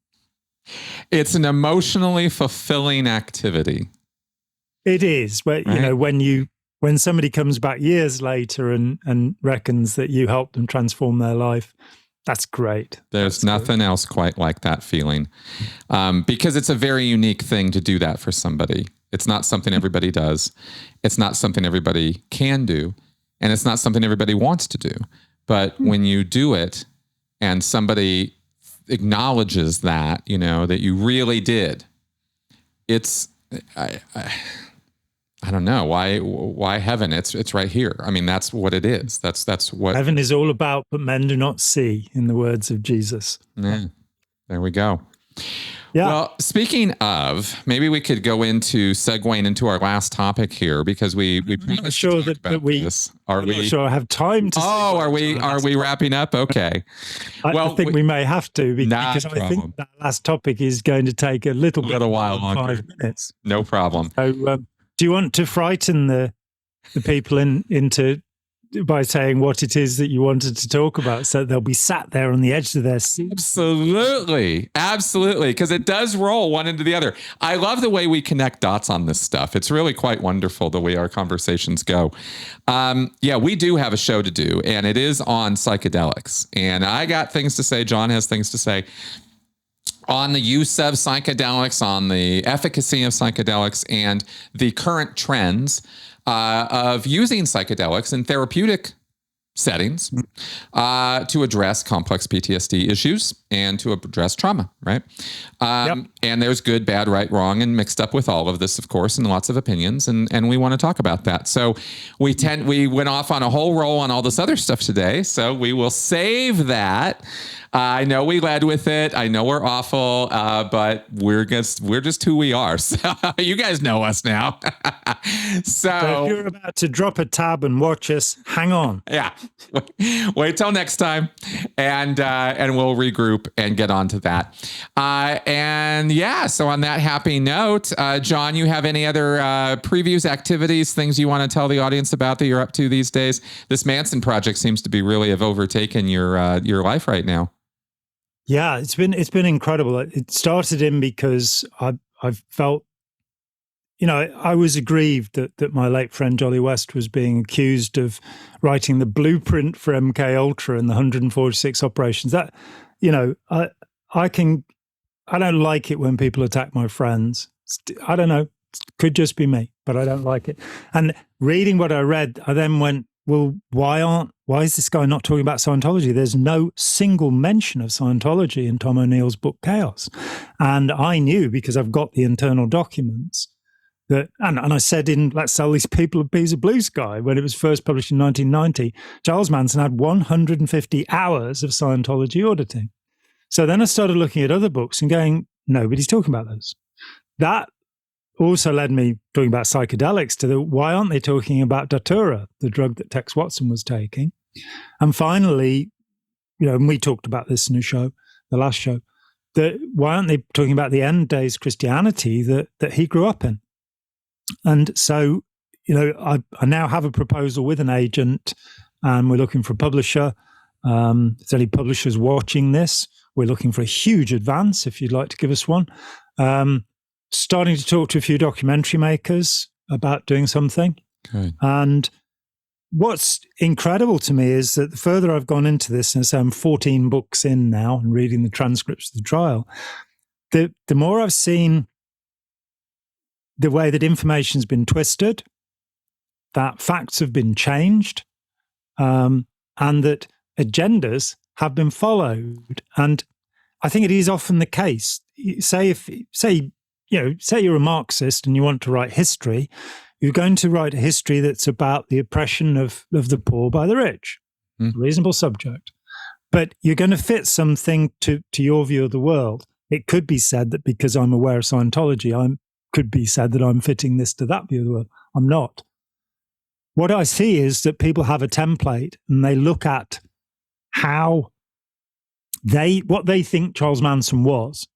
It's an emotionally fulfilling activity. It is. Where, right? When you when somebody comes back years later and reckons that you helped them transform their life, that's great. There's nothing else quite like that feeling, because it's a very unique thing to do that for somebody. It's not something everybody does. It's not something everybody can do. And it's not something everybody wants to do. But when you do it and somebody acknowledges that, you know, that you really did, it's, I don't know why heaven. It's right here. I mean, that's what it is. That's what heaven is all about, but men do not see, in the words of Jesus. Yeah, there we go. Yeah. Well, speaking of, maybe we could go into segueing into our last topic here, because we I'm not sure that we this. I'm not sure I have time to. Oh, are we wrapping up? Okay. I think we may have to, because I think that last topic is going to take a little while longer. 5 minutes. No problem. So, do you want to frighten the people into by saying what it is that you wanted to talk about, so they'll be sat there on the edge of their seat? Absolutely. Because it does roll one into the other. I love the way we connect dots on this stuff. It's really quite wonderful the way our conversations go. We do have a show to do, and it is on psychedelics. And I got things to say. John has things to say on the use of psychedelics, on the efficacy of psychedelics, and the current trends of using psychedelics in therapeutic settings to address complex PTSD issues and to address trauma, right? And there's good, bad, right, wrong, and mixed up with all of this, of course, and lots of opinions, and we want to talk about that. So we went off on a whole roll on all this other stuff today, so we will save that. I know we led with it. I know we're awful, but we're just who we are. So you guys know us now. So if you're about to drop a tab and watch us, hang on. Yeah, wait till next time, and we'll regroup and get on to that. So on that happy note, John, you have any other previews, activities, things you want to tell the audience about that you're up to these days? This Manson project seems to be really have overtaken your life right now. Yeah, it's been incredible. It started in because I've felt, I was aggrieved that my late friend Jolly West was being accused of writing the blueprint for MK Ultra and the 146 operations. That, I don't like it when people attack my friends. I don't know, it could just be me, but I don't like it. And reading what I read, I then went, well, why is this guy not talking about Scientology? There's no single mention of Scientology in Tom O'Neill's book Chaos. And I knew, because I've got the internal documents, that, and I said in Let's Sell These People a Piece of Blue Sky, when it was first published in 1990, Charles Manson had 150 hours of Scientology auditing. So then I started looking at other books and going, nobody's talking about those. That also led me talking about psychedelics to why aren't they talking about Datura, the drug that Tex Watson was taking? And finally, and we talked about this in the last show, that why aren't they talking about the end days Christianity that he grew up in? And so, I now have a proposal with an agent, and we're looking for a publisher. If there's any publishers watching this, we're looking for a huge advance if you'd like to give us one. Starting to talk to a few documentary makers about doing something. Good. And what's incredible to me is that the further I've gone into this, and so I'm 14 books in now and reading the transcripts of the trial, the more I've seen the way that information's been twisted, that facts have been changed, and that agendas have been followed. And I think it is often the case. Say you're a Marxist and you want to write history, you're going to write a history that's about the oppression of the poor by the rich. Reasonable subject. But you're going to fit something to your view of the world. It could be said that because I'm aware of Scientology, could be said that I'm fitting this to that view of the world. I'm not. What I see is that people have a template and they look at what they think Charles Manson was,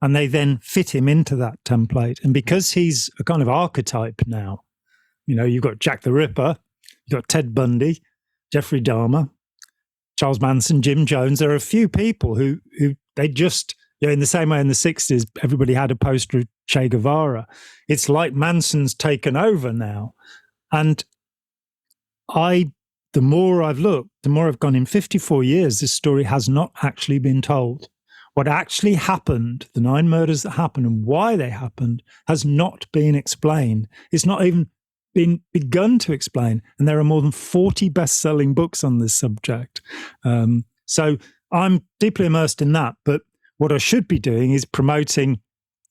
and they then fit him into that template. And because he's a kind of archetype now, you've got Jack the Ripper, you've got Ted Bundy, Jeffrey Dahmer, Charles Manson, Jim Jones. There are a few people who they just, in the same way in the 60s, everybody had a poster of Che Guevara. It's like Manson's taken over now. And the more I've looked, the more I've gone, in 54 years, this story has not actually been told. What actually happened, the 9 murders that happened and why they happened, has not been explained. It's not even been begun to explain. And there are more than 40 best-selling books on this subject. So I'm deeply immersed in that. But what I should be doing is promoting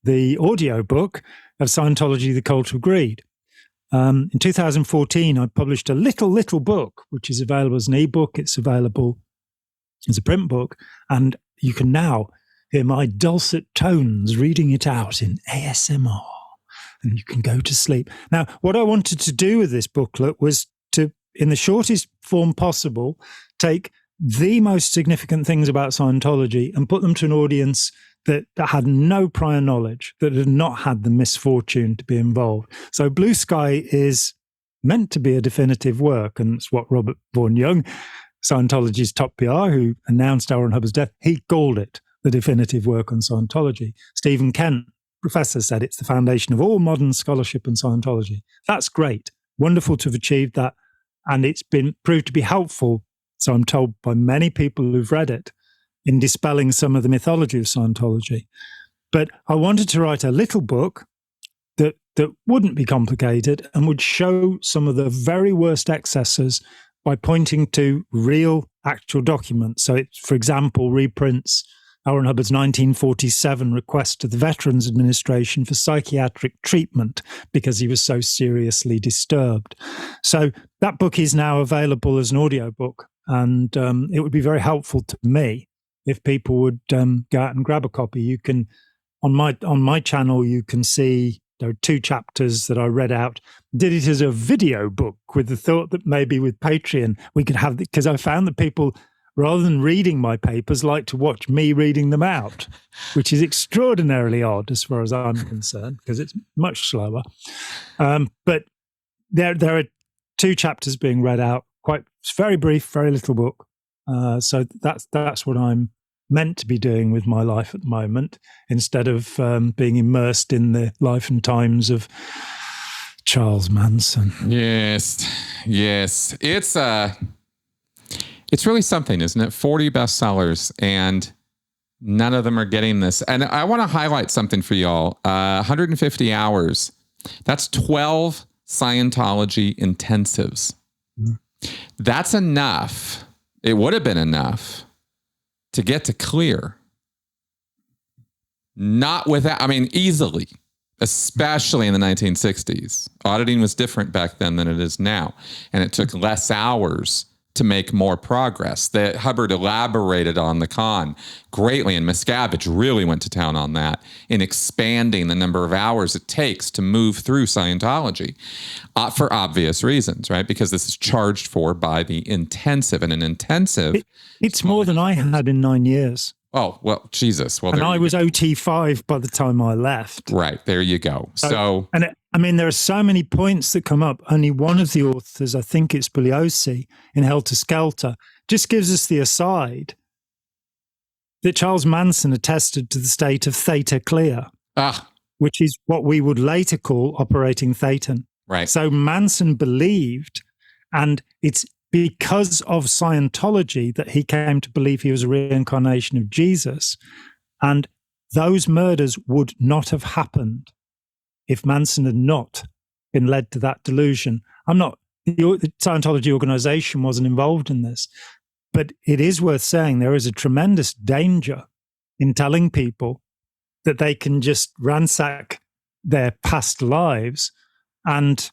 the audio book of Scientology, The Cult of Greed. In 2014, I published a little book, which is available as an ebook. It's available as a print book. And you can now hear my dulcet tones reading it out in ASMR. And you can go to sleep. Now, what I wanted to do with this booklet was to, in the shortest form possible, take the most significant things about Scientology and put them to an audience that had no prior knowledge, that had not had the misfortune to be involved. So Blue Sky is meant to be a definitive work, and it's what Robert Vaughan Young, Scientology's top PR, who announced L. Ron Hubbard's death, he called it the definitive work on Scientology. Stephen Kent, professor, said it's the foundation of all modern scholarship in Scientology. That's great. Wonderful to have achieved that. And it's been proved to be helpful, so I'm told by many people who've read it, in dispelling some of the mythology of Scientology. But I wanted to write a little book that wouldn't be complicated and would show some of the very worst excesses by pointing to real, actual documents. So it, for example, reprints L. Ron Hubbard's 1947 request to the Veterans Administration for psychiatric treatment because he was so seriously disturbed. So that book is now available as an audiobook, and it would be very helpful to me if people would go out and grab a copy. You can, on my channel, you can see there are 2 chapters that I read out. Did it as a video book with the thought that maybe with Patreon we could have, because I found that people, rather than reading my papers, like to watch me reading them out, which is extraordinarily odd as far as I'm concerned, because it's much slower. But there are 2 chapters being read out. It's very brief, very little book. So that's what I'm meant to be doing with my life at the moment, instead of being immersed in the life and times of Charles Manson. Yes. It's really something, isn't it? 40 bestsellers, and none of them are getting this. And I want to highlight something for y'all. 150 hours. That's 12 Scientology intensives. Mm. That's enough. It would have been enough to get to clear. Not without, easily, especially in the 1960s. Auditing was different back then than it is now. And it took less hours to make more progress. That Hubbard elaborated on the con greatly, and Miscavige really went to town on that in expanding the number of hours it takes to move through Scientology for obvious reasons, right? Because this is charged for by the intensive, and an intensive... It's more than I had in 9 years. Oh, well, Jesus. Well, and I was OT5 by the time I left. Right, there you go. So there are so many points that come up. Only one of the authors, I think it's Bugliosi, in Helter Skelter, just gives us the aside that Charles Manson attested to the state of theta clear, which is what we would later call operating thetan. Right. So Manson believed, and it's because of Scientology that he came to believe he was a reincarnation of Jesus. And those murders would not have happened if Manson had not been led to that delusion. The Scientology organization wasn't involved in this, but it is worth saying there is a tremendous danger in telling people that they can just ransack their past lives and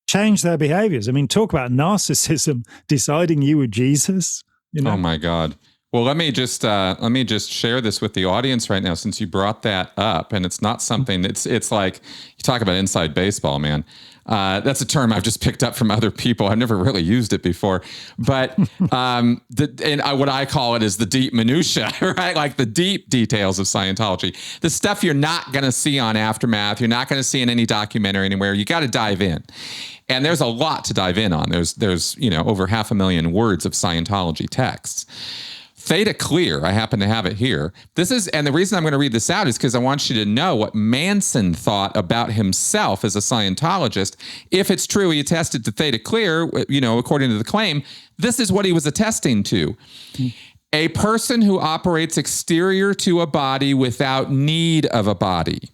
change their behaviors. Talk about narcissism, deciding you were Jesus. Oh my God. Well, let me just share this with the audience right now, since you brought that up, and it's not something. It's like you talk about inside baseball, man. That's a term I've just picked up from other people. I've never really used it before, but what I call it is the deep minutia, right? Like the deep details of Scientology, the stuff you're not going to see on Aftermath, you're not going to see in any documentary anywhere. You got to dive in. And there's a lot to dive in on. There's over 500,000 words of Scientology texts. Theta Clear, I happen to have it here. And the reason I'm going to read this out is because I want you to know what Manson thought about himself as a Scientologist. If it's true he attested to Theta Clear, according to the claim, this is what he was attesting to. A person who operates exterior to a body without need of a body.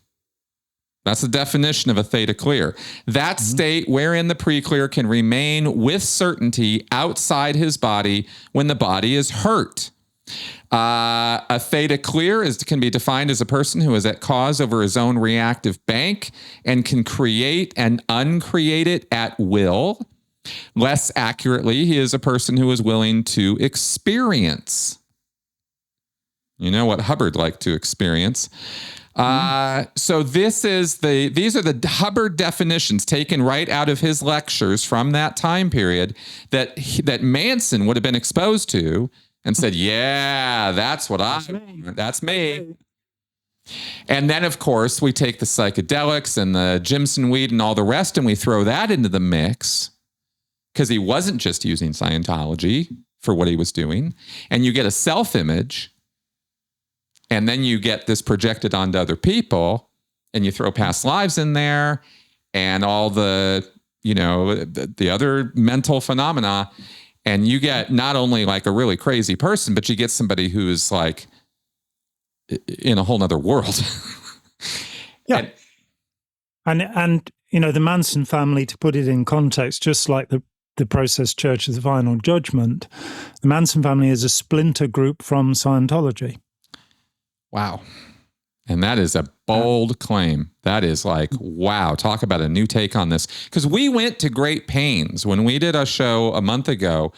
That's the definition of a theta clear. That state wherein the pre-clear can remain with certainty outside his body when the body is hurt. A theta clear can be defined as a person who is at cause over his own reactive bank and can create and uncreate it at will. Less accurately, he is a person who is willing to experience. You know what Hubbard liked to experience. So these are the Hubbard definitions taken right out of his lectures from that time period that Manson would have been exposed to and said, yeah, that's me. And then, of course, we take the psychedelics and the Jimson weed and all the rest, and we throw that into the mix because he wasn't just using Scientology for what he was doing. And you get a self-image. And then you get this projected onto other people, and you throw past lives in there and all the other mental phenomena. And you get not only like a really crazy person, but you get somebody who's like in a whole nother world. Yeah. And the Manson family, to put it in context, just like the Process Church of the Final Judgment, the Manson family is a splinter group from Scientology. Wow. And that is a bold claim. That is like, wow, talk about a new take on this. Because we went to great pains when we did a show a month ago.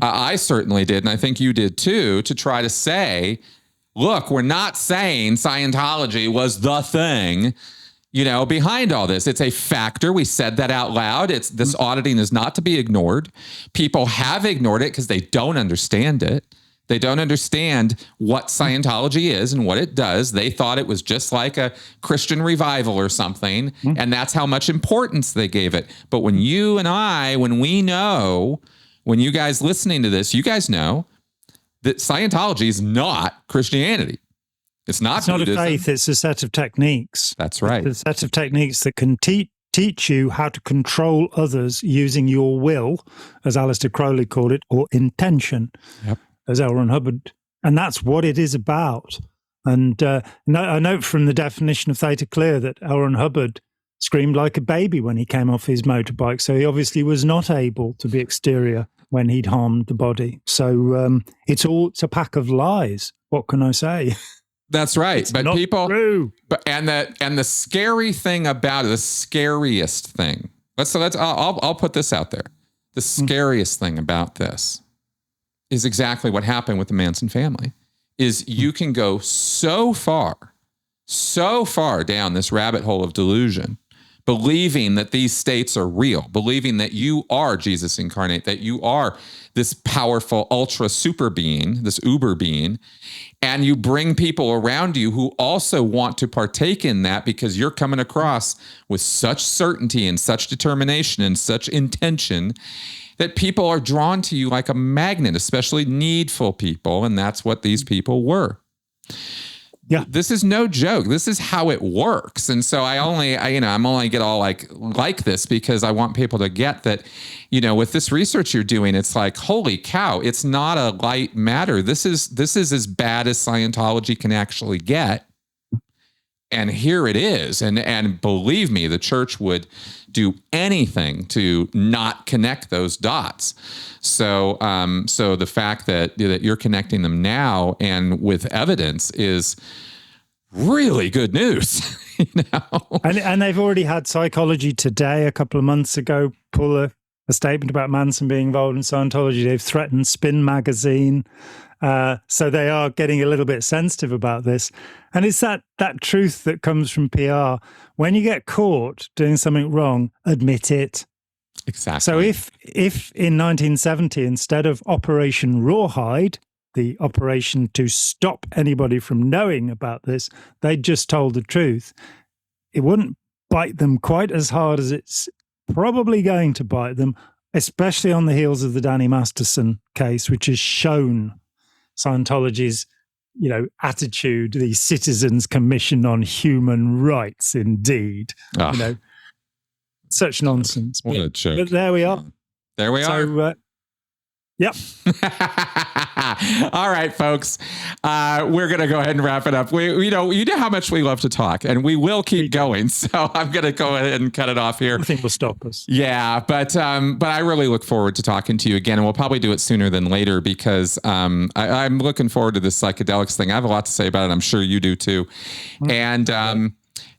I certainly did, and I think you did too, to try to say, look, we're not saying Scientology was the thing, behind all this. It's a factor. We said that out loud. This auditing is not to be ignored. People have ignored it because they don't understand it. They don't understand what Scientology is and what it does. They thought it was just like a Christian revival or something, and that's how much importance they gave it. But when you guys listening to this, you guys know that Scientology is not Christianity. It's not a faith, it's a set of techniques. That's right. It's a set of techniques that can teach you how to control others using your will, as Aleister Crowley called it, or intention. Yep. As L. Ron Hubbard, and that's what it is about. And I note from the definition of theta clear that L. Ron Hubbard screamed like a baby when he came off his motorbike, so he obviously was not able to be exterior when he'd harmed the body. So it's a pack of lies. What can I say? That's right. It's but not people, true. And the scary thing about it, the scariest thing. I'll put this out there. The scariest thing about this is exactly what happened with the Manson family. Is you can go so far down this rabbit hole of delusion, believing that these states are real, believing that you are Jesus incarnate, that you are this powerful ultra super being, this uber being, and you bring people around you who also want to partake in that because you're coming across with such certainty and such determination and such intention that people are drawn to you like a magnet, especially needful people, and that's what these people were. Yeah, this is no joke. This is how it works. And so I'm only get all like this because I want people to get that, with this research you're doing, it's like, holy cow, it's not a light matter. This is as bad as Scientology can actually get. And here it is. And believe me, the church would do anything to not connect those dots. So the fact that you're connecting them now and with evidence is really good news. And they've already had Psychology Today a couple of months ago pull a statement about Manson being involved in Scientology. They've threatened Spin magazine. So they are getting a little bit sensitive about this. And it's that truth that comes from PR. When you get caught doing something wrong, admit it. Exactly. So if in 1970, instead of Operation Rawhide, the operation to stop anybody from knowing about this, they'd just told the truth, it wouldn't bite them quite as hard as it's probably going to bite them, especially on the heels of the Danny Masterson case, which has shown Scientology's, attitude, the Citizens Commission on Human Rights, indeed. Such nonsense. What a joke. But there we are. There we are. Yep. All right, folks. We're going to go ahead and wrap it up. You know how much we love to talk, and we will keep going. So I'm going to go ahead and cut it off here. Nothing will stop us. Yeah, but I really look forward to talking to you again, and we'll probably do it sooner than later because I'm looking forward to this psychedelics thing. I have a lot to say about it. I'm sure you do too. And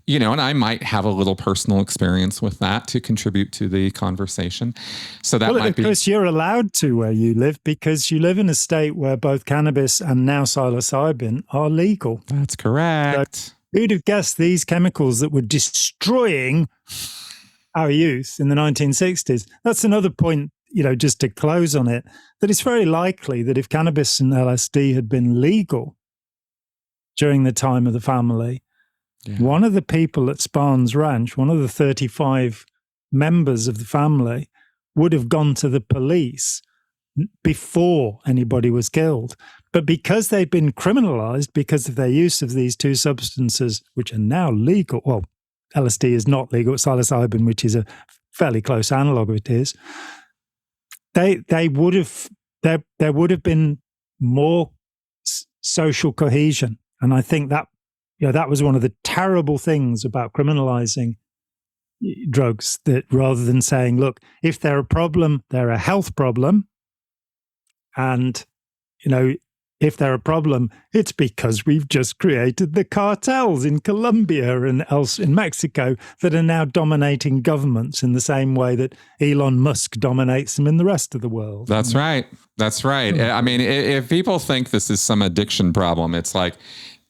and I might have a little personal experience with that to contribute to the conversation. So that might be. Of course, you're allowed to where you live because you live in a state where both cannabis and now psilocybin are legal. That's correct. So who'd have guessed these chemicals that were destroying our youth in the 1960s? That's another point, just to close on it, that it's very likely that if cannabis and LSD had been legal during the time of the family, one of the people at Sparns Ranch, one of the 35 members of the family, would have gone to the police before anybody was killed. But because they'd been criminalized because of their use of these two substances, which are now legal, well, LSD is not legal, psilocybin, which is a fairly close analog of it is, there would have been more social cohesion. And I think that that was one of the terrible things about criminalizing drugs, that rather than saying, look, if they're a problem, they're a health problem. And, if they're a problem, it's because we've just created the cartels in Colombia and else in Mexico that are now dominating governments in the same way that Elon Musk dominates them in the rest of the world. That's right. That's right. I mean, if people think this is some addiction problem, it's like,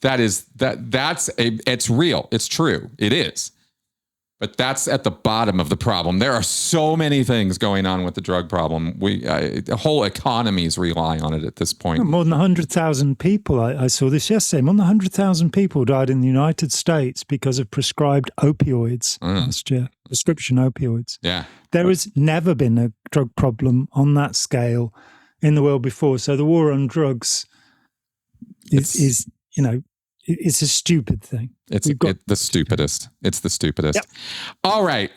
it's real. It's true. It is. But that's at the bottom of the problem. There are so many things going on with the drug problem. Whole economies rely on it at this point. More than 100,000 people. I saw this yesterday. More than 100,000 people died in the United States because of prescribed opioids last year. Prescription opioids. Yeah. There has never been a drug problem on that scale in the world before. So the war on drugs is it's a stupid thing. It's the stupidest. It's the stupidest. Yep. All right.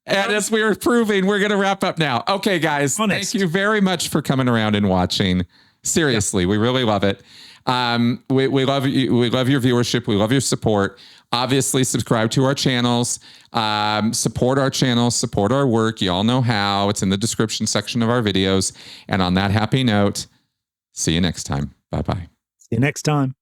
And as we were proving, we're going to wrap up now. Okay, guys. Thank you very much for coming around and watching. Seriously, we really love it. We love you. We love your viewership. We love your support. Obviously, subscribe to our channels. Support our channels. Support our work. You all know how. It's in the description section of our videos. And on that happy note, see you next time. Bye-bye. See you next time.